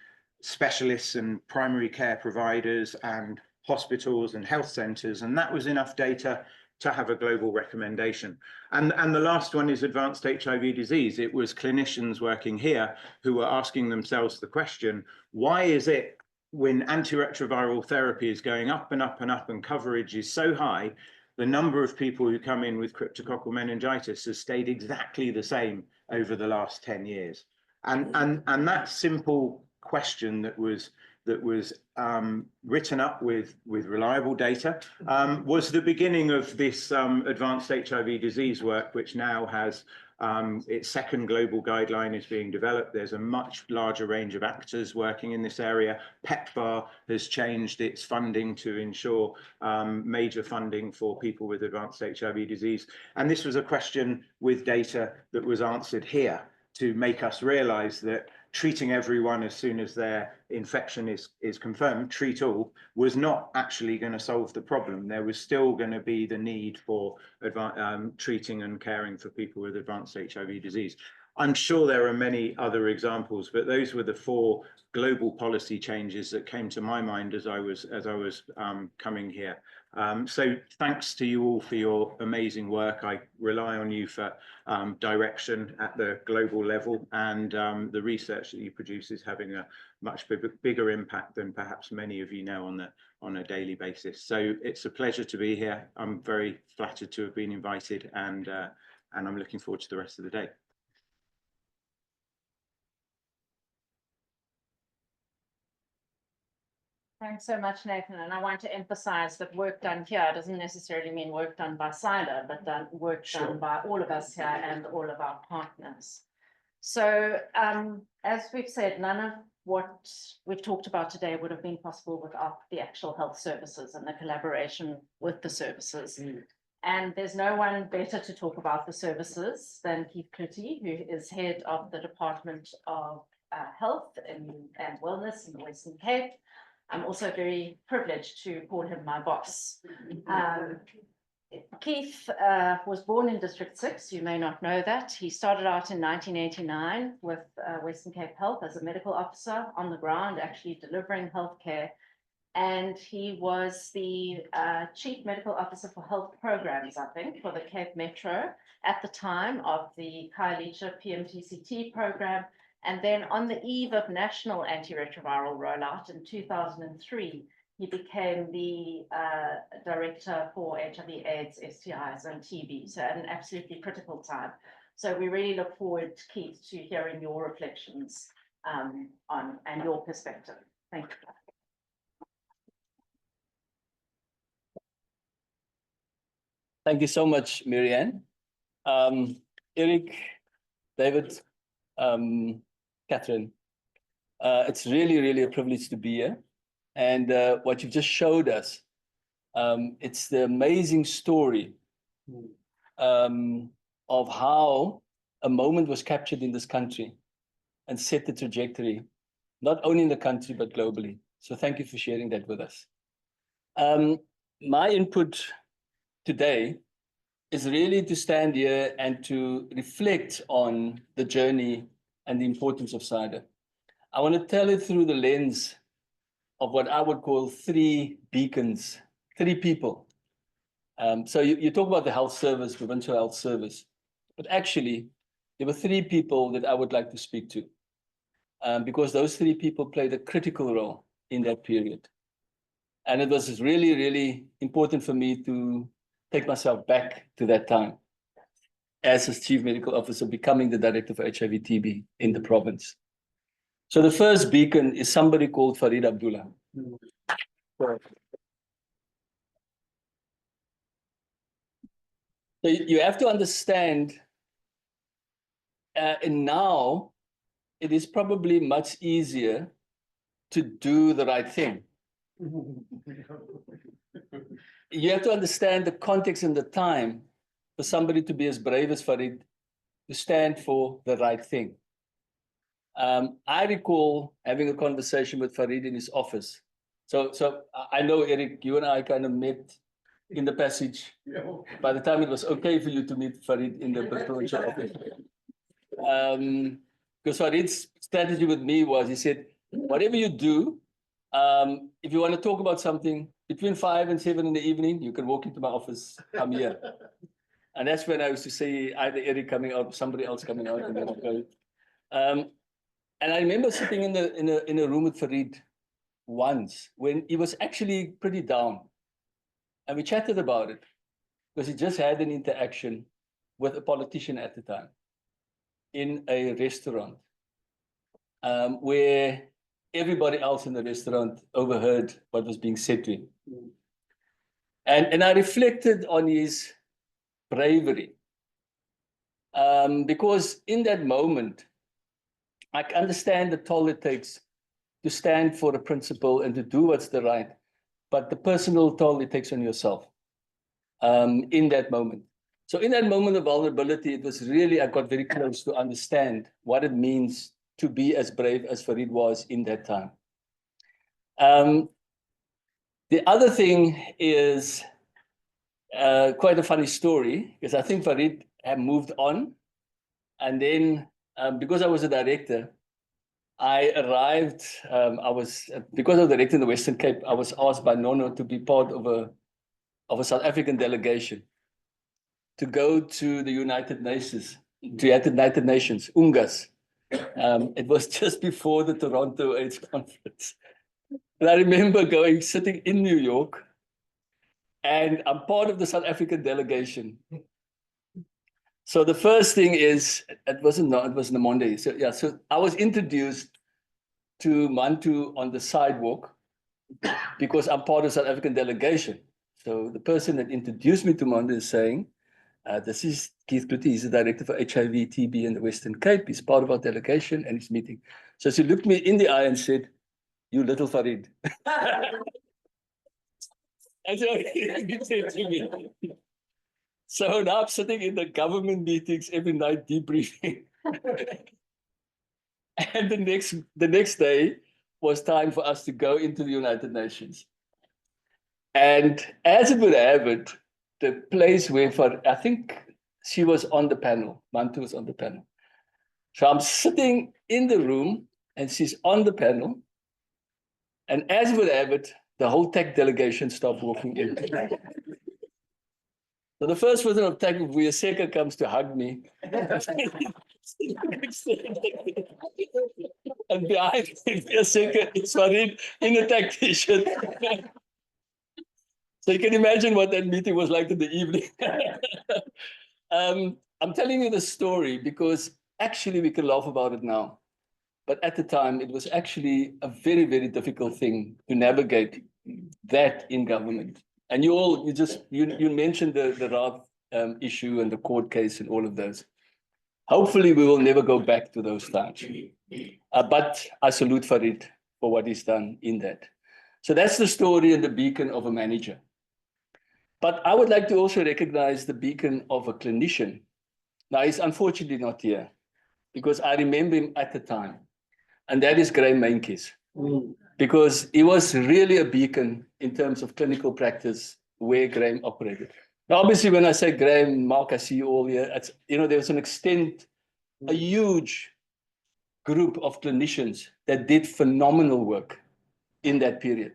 specialists and primary care providers and hospitals and health centers, and that was enough data to have a global recommendation. And the last one is advanced HIV disease. It was clinicians working here who were asking themselves the question, why is it when antiretroviral therapy is going up and up and up and coverage is so high, the number of people who come in with cryptococcal meningitis has stayed exactly the same over the last 10 years? And that simple question that was written up with reliable data was the beginning of this advanced HIV disease work, which now has its second global guideline is being developed. There's a much larger range of actors working in this area. PEPFAR has changed its funding to ensure major funding for people with advanced HIV disease. And this was a question with data that was answered here to make us realize that treating everyone as soon as their infection is confirmed, treat all, was not actually going to solve the problem. There was still going to be the need for treating and caring for people with advanced HIV disease. I'm sure there are many other examples, but those were the 4 global policy changes that came to my mind as I was coming here. So thanks to you all for your amazing work. I rely on you for direction at the global level, and the research that you produce is having a much bigger impact than perhaps many of you know on a daily basis. So it's a pleasure to be here. I'm very flattered to have been invited, and I'm looking forward to the rest of the day. Thanks so much, Nathan. And I want to emphasize that work done here doesn't necessarily mean work done by CIDER, but work done by all of us here and all of our partners. So as we've said, none of what we've talked about today would have been possible without the actual health services and the collaboration with the services. And there's no one better to talk about the services than Keith Cloete, who is head of the Department of Health and Wellness in the Western Cape. I'm also very privileged to call him my boss. Keith was born in District 6, you may not know that. He started out in 1989 with Western Cape Health as a medical officer on the ground, actually delivering healthcare. And he was the chief medical officer for health programs, I think, for the Cape Metro at the time of the Khayelitsha PMTCT program. And then on the eve of national antiretroviral rollout in 2003, he became the director for HIV, AIDS, STIs, and TB. So at an absolutely critical time. So we really look forward, Keith, to hearing your reflections on and your perspective. Thank you. Thank you so much, Marianne. Eric, David, Katherine, it's really a privilege to be here. And what you've just showed us, it's the amazing story of how a moment was captured in this country and set the trajectory, not only in the country, but globally. So thank you for sharing that with us. My input today is really to stand here and to reflect on the journey and the importance of CIDER. I want to tell it through the lens of what I would call 3 beacons, 3 people. So you talk about the health service, provincial health service, but actually there were 3 people that I would like to speak to because those 3 people played a critical role in that period. And it was really important for me to take myself back to that time as a chief medical officer, becoming the director for HIV/TB in the province. So the first beacon is somebody called Farid Abdullah. So you have to understand, and now it is probably much easier to do the right thing. You have to understand the context and the time for somebody to be as brave as Farid, to stand for the right thing. I recall having a conversation with Farid in his office. So I know, Eric, you and I kind of met in the passage by the time it was okay for you to meet Farid in the provincial office. Because Farid's strategy with me was, he said, whatever you do, if you want to talk about something between 5 and 7 in the evening, you can walk into my office, I'm here. And that's when I used to say either Eric coming out or somebody else coming out. And then I'll go. And I remember sitting in a room with Farid once when he was actually pretty down. And we chatted about it because he just had an interaction with a politician at the time in a restaurant where everybody else in the restaurant overheard what was being said to him. And I reflected on his bravery because in that moment, I understand the toll it takes to stand for a principle and to do what's the right, but the personal toll it takes on yourself in that moment. So in that moment of vulnerability, it was really, I got very close to understand what it means to be as brave as Farid was in that time. The other thing is quite a funny story, because I think Farid had moved on. And then because I was a director, I arrived, because I was director in the Western Cape, I was asked by Nono to be part of a South African delegation to go to the United Nations, UNGAS. It was just before the Toronto AIDS conference. And I remember sitting in New York, and I'm part of the South African delegation. So the first thing is, it was in the Monday. So yeah, so I was introduced to Mantu on the sidewalk because I'm part of the South African delegation. So the person that introduced me to Mantu is saying, this is Keith Cloete, he's the director for HIV/TB in the Western Cape. He's part of our delegation and he's meeting. So she looked me in the eye and said, "You little Farid." And so he said to me, So now I'm sitting in the government meetings every night debriefing. And the next day was time for us to go into the United Nations. And as it would have it, the place where I think she was on the panel, Mantu was on the panel. So I'm sitting in the room and she's on the panel. And as it would have it, the whole tech delegation stopped walking in. So the first person of tech, Vuyaseka, comes to hug me. And behind Vuyaseka is Farid in a tech t-shirt. So you can imagine what that meeting was like in the evening. I'm telling you the story because actually we can laugh about it now. But at the time, it was actually a very, very difficult thing to navigate that in government. And you mentioned the Raad issue and the court case and all of those. Hopefully, we will never go back to those times. But I salute Farid for what he's done in that. So that's the story and the beacon of a manager. But I would like to also recognize the beacon of a clinician. Now, he's unfortunately not here because I remember him at the time. And that is Graham Meintjes, because he was really a beacon in terms of clinical practice where Graham operated. Now, obviously, when I say Graham, Mark, I see you all here, there was a huge group of clinicians that did phenomenal work in that period.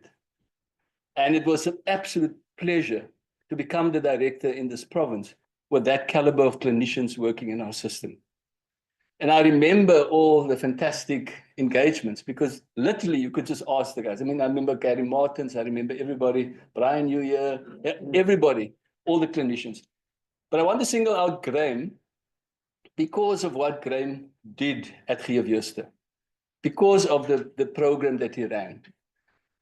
And it was an absolute pleasure to become the director in this province with that caliber of clinicians working in our system. And I remember all the fantastic engagements because literally you could just ask the guys. I mean, I remember Gary Martins, I remember everybody, Brian New Year, everybody, all the clinicians. But I want to single out Graham because of what Graham did at Geefjuiste, because of the program that he ran.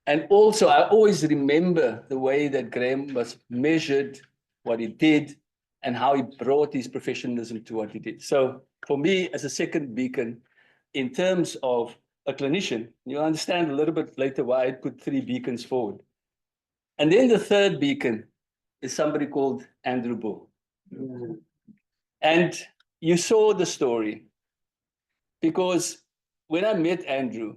And also, I always remember the way that Graham was measured, what he did, and how he brought his professionalism to what he did. So for me, as a second beacon, in terms of a clinician, you'll understand a little bit later why I put 3 beacons forward. And then the third beacon is somebody called Andrew Bull. And you saw the story because when I met Andrew,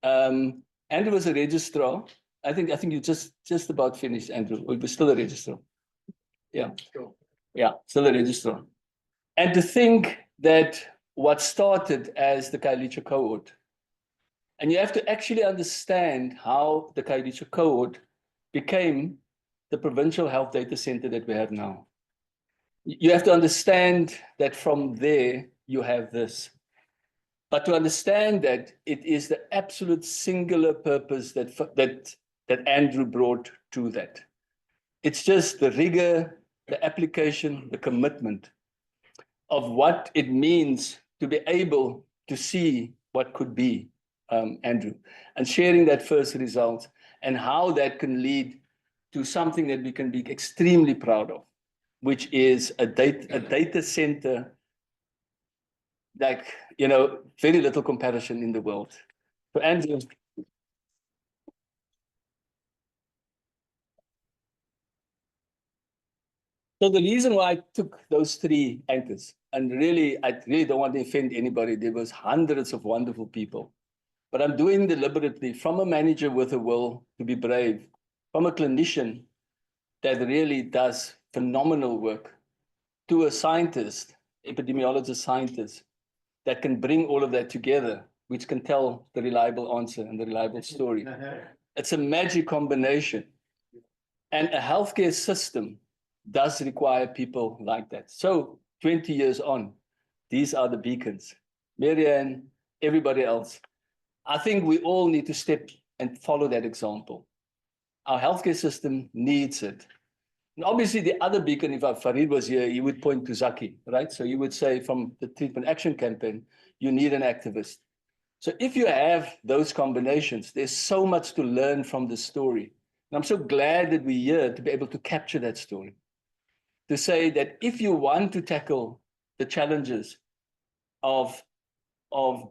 Andrew was a registrar. I think you just about finished, Andrew. We were still a registrar. Yeah. Yeah, still a registrar. And to think that what started as the Khayelitsha cohort, and you have to actually understand how the Khayelitsha cohort became the provincial health data center that we have now. You have to understand that from there, you have this. But to understand that it is the absolute singular purpose that Andrew brought to that. It's just the rigor, the application, the commitment of what it means to be able to see what could be, Andrew, and sharing that first result and how that can lead to something that we can be extremely proud of, which is a data center like, very little comparison in the world. So Andrew. So the reason why I took those 3 anchors, and I really don't want to offend anybody. There was hundreds of wonderful people, but I'm doing deliberately from a manager with a will to be brave, from a clinician that really does phenomenal work, to a scientist, epidemiologist scientist, that can bring all of that together, which can tell the reliable answer and the reliable story. It's a magic combination. And a healthcare system does require people like that. So 20 years on, these are the beacons. Marianne, everybody else. I think we all need to step and follow that example. Our healthcare system needs it. And obviously the other beacon, if Farid was here, he would point to Zaki, right? So you would say from the treatment action campaign, you need an activist. So if you have those combinations, there's so much to learn from the story. And I'm so glad that we're here to be able to capture that story. To say that if you want to tackle the challenges of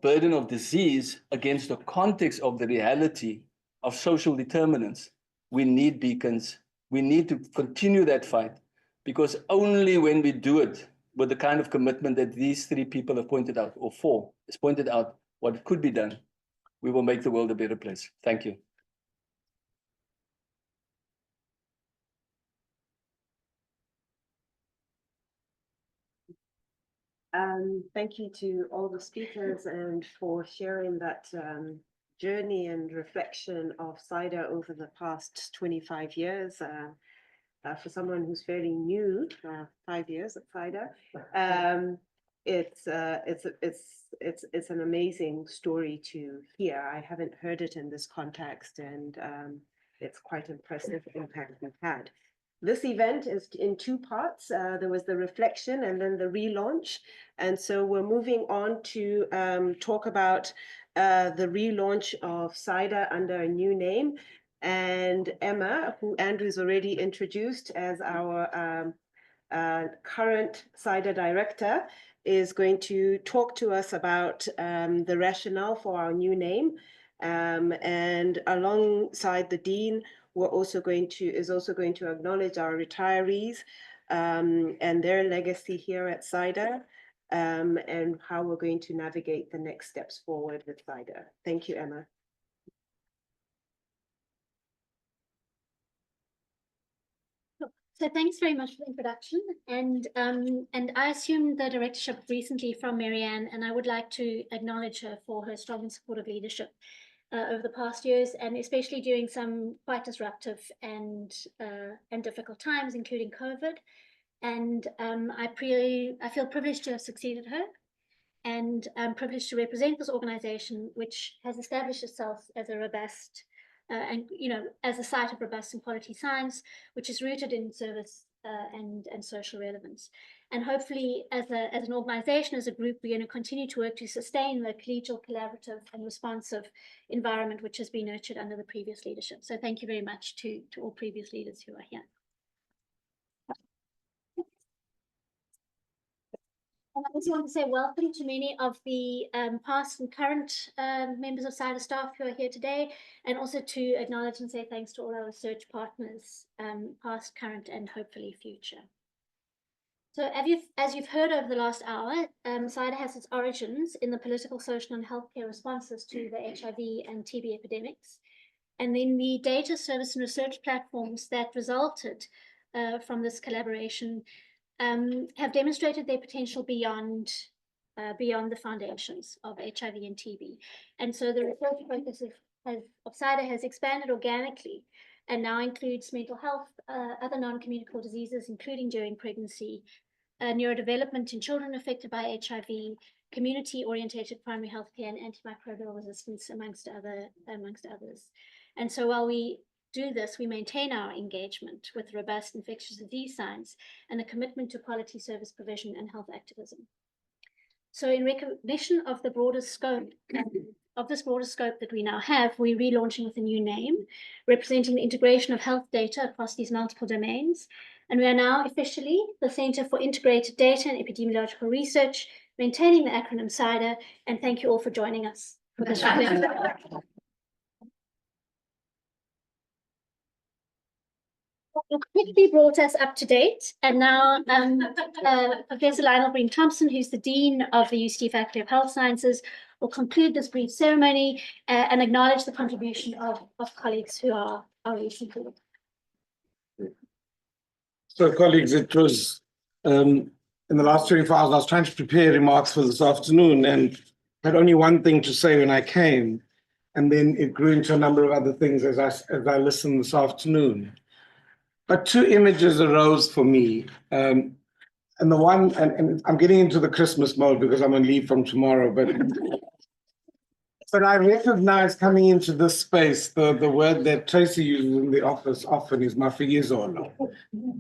burden of disease against the context of the reality of social determinants, we need beacons. We need to continue that fight Because only when we do it with the kind of commitment that these three people have pointed out, or four has pointed out what could be done, we will make the world a better place. Thank you. Thank you to all the speakers and for sharing that journey and reflection of CIDER over the past 25 years. For someone who's fairly new, 5 years at CIDER, it's an amazing story to hear. I haven't heard it in this context, and it's quite impressive impact we've had. This event is in two parts. There was the reflection and then the relaunch. And so we're moving on to talk about the relaunch of CIDER under a new name. And Emma, who Andrew's already introduced as our current CIDER director, is going to talk to us about the rationale for our new name. And alongside the Dean, is also going to acknowledge our retirees and their legacy here at CIDER, and how we're going to navigate the next steps forward with CIDER. Thank you, Emma. So thanks very much for the introduction. And I assumed the directorship recently from Marianne, and I would like to acknowledge her for her strong and supportive leadership over the past years, and especially during some quite disruptive and difficult times, including COVID. And I feel privileged to have succeeded her, and I'm privileged to represent this organization, which has established itself as a robust and as a site of robust and quality science, which is rooted in service and social relevance. And hopefully, as an organization, as a group, we're going to continue to work to sustain the collegial, collaborative, and responsive environment which has been nurtured under the previous leadership. So thank you very much to all previous leaders who are here. And I also want to say welcome to many of the past and current members of CIDER staff who are here today, and also to acknowledge and say thanks to all our research partners, past, current, and hopefully future. So as you've heard over the last hour, CIDER has its origins in the political, social, and healthcare responses to the HIV and TB epidemics, and then the data, service, and research platforms that resulted from this collaboration have demonstrated their potential beyond the foundations of HIV and TB. And so the research focus of CIDER has expanded organically and now includes mental health, other non-communicable diseases, including during pregnancy, neurodevelopment in children affected by HIV, community-oriented primary healthcare, and antimicrobial resistance, amongst others. And so while we do this, we maintain our engagement with robust infectious disease science and a commitment to quality service provision and health activism. So in recognition of the broader scope, that we now have, we're relaunching with a new name, representing the integration of health data across these multiple domains. And we are now officially the Center for Integrated Data and Epidemiological Research, maintaining the acronym CIDER, and thank you all for joining us. Quickly brought us up to date, and now Professor Lionel Green-Thompson, who's the Dean of the UCT Faculty of Health Sciences, will conclude this brief ceremony and acknowledge the contribution of colleagues who are recently. So colleagues, it was in the last 24 hours, I was trying to prepare remarks for this afternoon and had only one thing to say when I came, and then it grew into a number of other things as I listened this afternoon. But two images arose for me. And the one, and I'm getting into the Christmas mode because I'm on leave from tomorrow, but I recognize coming into this space, the word that Tracy uses in the office often is mafiyizolo.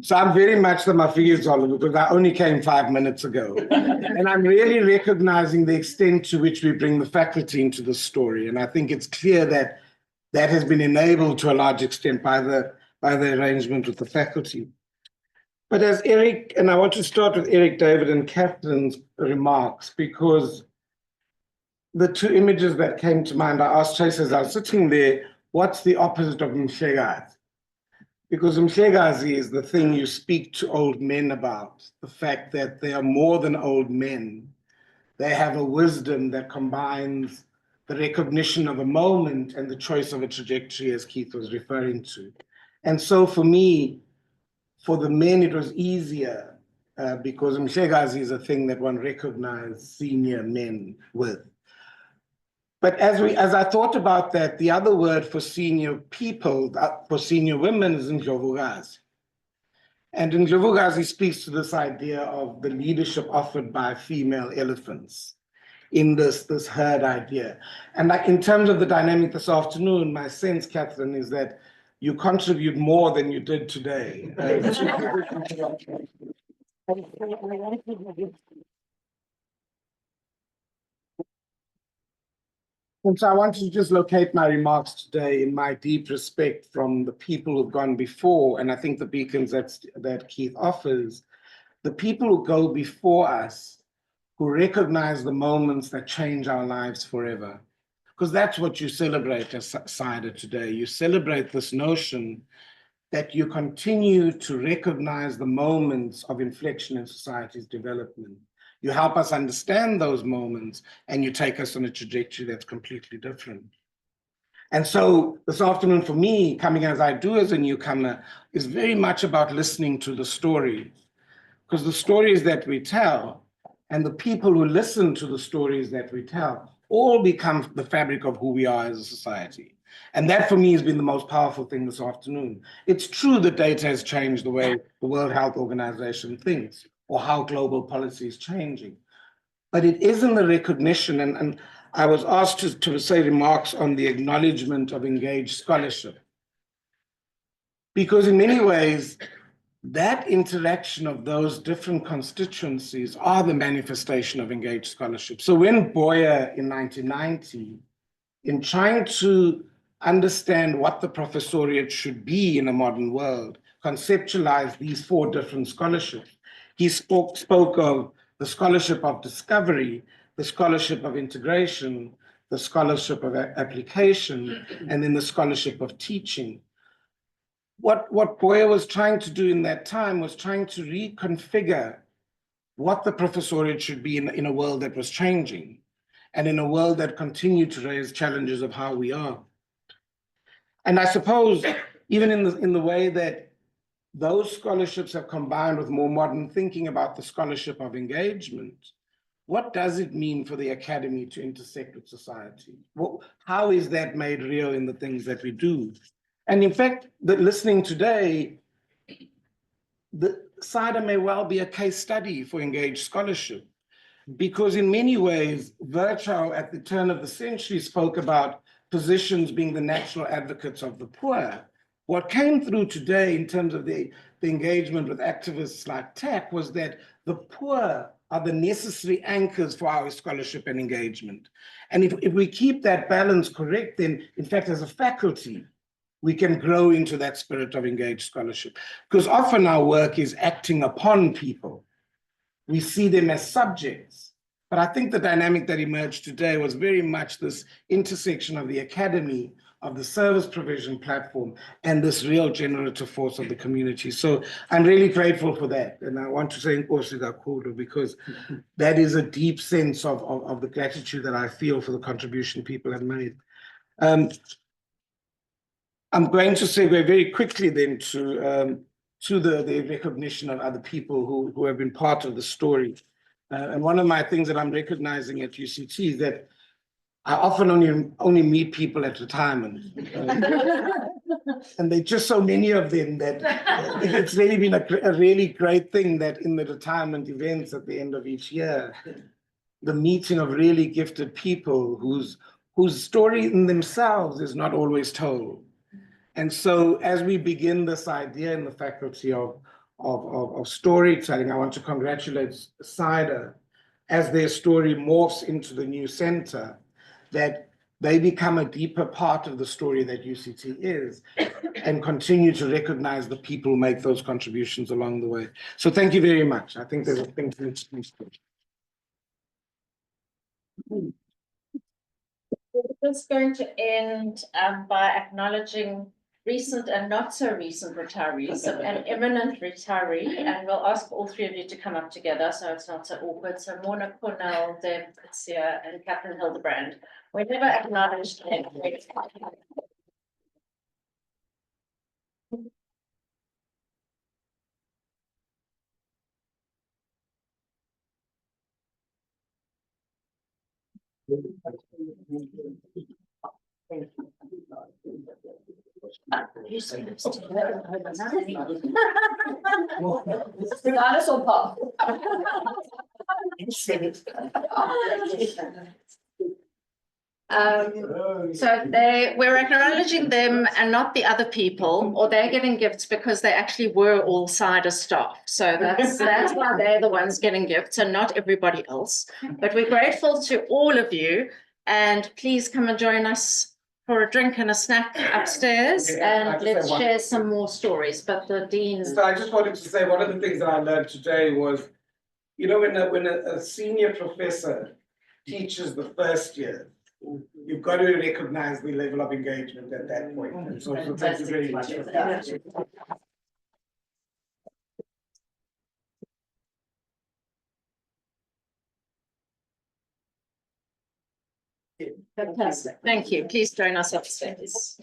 So I'm very much the mafiyizolo because I only came 5 minutes ago. And I'm really recognizing the extent to which we bring the faculty into the story. And I think it's clear that that has been enabled to a large extent by the arrangement with the faculty. But as Eric, and I want to start with Eric, David, and Katherine's remarks, because the two images that came to mind, I asked Tracy as I was sitting there, what's the opposite of mshegazi? Because Mhlekazi is the thing you speak to old men about, the fact that they are more than old men. They have a wisdom that combines the recognition of a moment and the choice of a trajectory, as Keith was referring to. And so for me, for the men, it was easier because Mhlekazi is a thing that one recognized senior men with. But as I thought about that, the other word for senior people, for senior women, is Ndlovukazi. And Ndlovukazi speaks to this idea of the leadership offered by female elephants in this herd idea. And like in terms of the dynamic this afternoon, my sense, Katherine, is that you contribute more than you did today. And so I want to just locate my remarks today in my deep respect from the people who've gone before, and I think the beacons that Keith offers, the people who go before us, who recognize the moments that change our lives forever. Because that's what you celebrate as CIDER today. You celebrate this notion that you continue to recognize the moments of inflection in society's development. You help us understand those moments and you take us on a trajectory that's completely different. And so this afternoon for me, coming as I do as a newcomer, is very much about listening to the stories. Because the stories that we tell and the people who listen to the stories that we tell all become the fabric of who we are as a society. And that for me has been the most powerful thing this afternoon. It's true that data has changed the way the World Health Organization thinks or how global policy is changing. But it isn't the recognition, and I was asked to say remarks on the acknowledgement of engaged scholarship. Because in many ways, that interaction of those different constituencies are the manifestation of engaged scholarship. So when Boyer in 1990, in trying to understand what the professoriate should be in a modern world, conceptualized these 4 different scholarships, he spoke of the scholarship of discovery, the scholarship of integration, the scholarship of application, and then the scholarship of teaching. What Boyer was trying to do in that time was trying to reconfigure what the professoriate should be in a world that was changing and in a world that continued to raise challenges of how we are. And I suppose even in the way that those scholarships have combined with more modern thinking about the scholarship of engagement, what does it mean for the academy to intersect with society? How is that made real in the things that we do? And in fact, listening today, the CIDER may well be a case study for engaged scholarship, because in many ways, Virchow at the turn of the century spoke about physicians being the natural advocates of the poor. What came through today in terms of the engagement with activists like TAC was that the poor are the necessary anchors for our scholarship and engagement. And if we keep that balance correct, then in fact, as a faculty, we can grow into that spirit of engaged scholarship. Because often our work is acting upon people. We see them as subjects. But I think the dynamic that emerged today was very much this intersection of the academy, of the service provision platform, and this real generative force of the community. So I'm really grateful for that. And I want to thank Nkosi Kakhulu, because that is a deep sense of the gratitude that I feel for the contribution people have made. I'm going to segue very quickly then to the recognition of other people who have been part of the story. And one of my things that I'm recognizing at UCT is that I often only meet people at retirement. And there are just so many of them that it's really been a really great thing that in the retirement events at the end of each year, the meeting of really gifted people whose story in themselves is not always told. And so as we begin this idea in the faculty of storytelling, I want to congratulate CIDER as their story morphs into the new center, that they become a deeper part of the story that UCT is and continue to recognize the people who make those contributions along the way. So thank you very much. I think there's a thing to introduce. We're just going to end by acknowledging recent and not so recent retirees, so an eminent retiree, and we'll ask all three of you to come up together so it's not so awkward. So Mona Cornell, Deb Coetzee, and Katherine Hilderbrand. We never acknowledged them. You're supposed to know another thing. The dinosaur pop. So we're acknowledging them and not the other people, or they're getting gifts because they actually were all CIDER staff. So that's why they're the ones getting gifts and not everybody else. But we're grateful to all of you, and please come and join us for a drink and a snack upstairs, and let's share some more stories. But the dean. So I just wanted to say, one of the things that I learned today was, you know, when a senior professor teaches the first year, you've got to recognize the level of engagement at that point. And so thank you very much for that. Fantastic. Thank you. Please join us upstairs.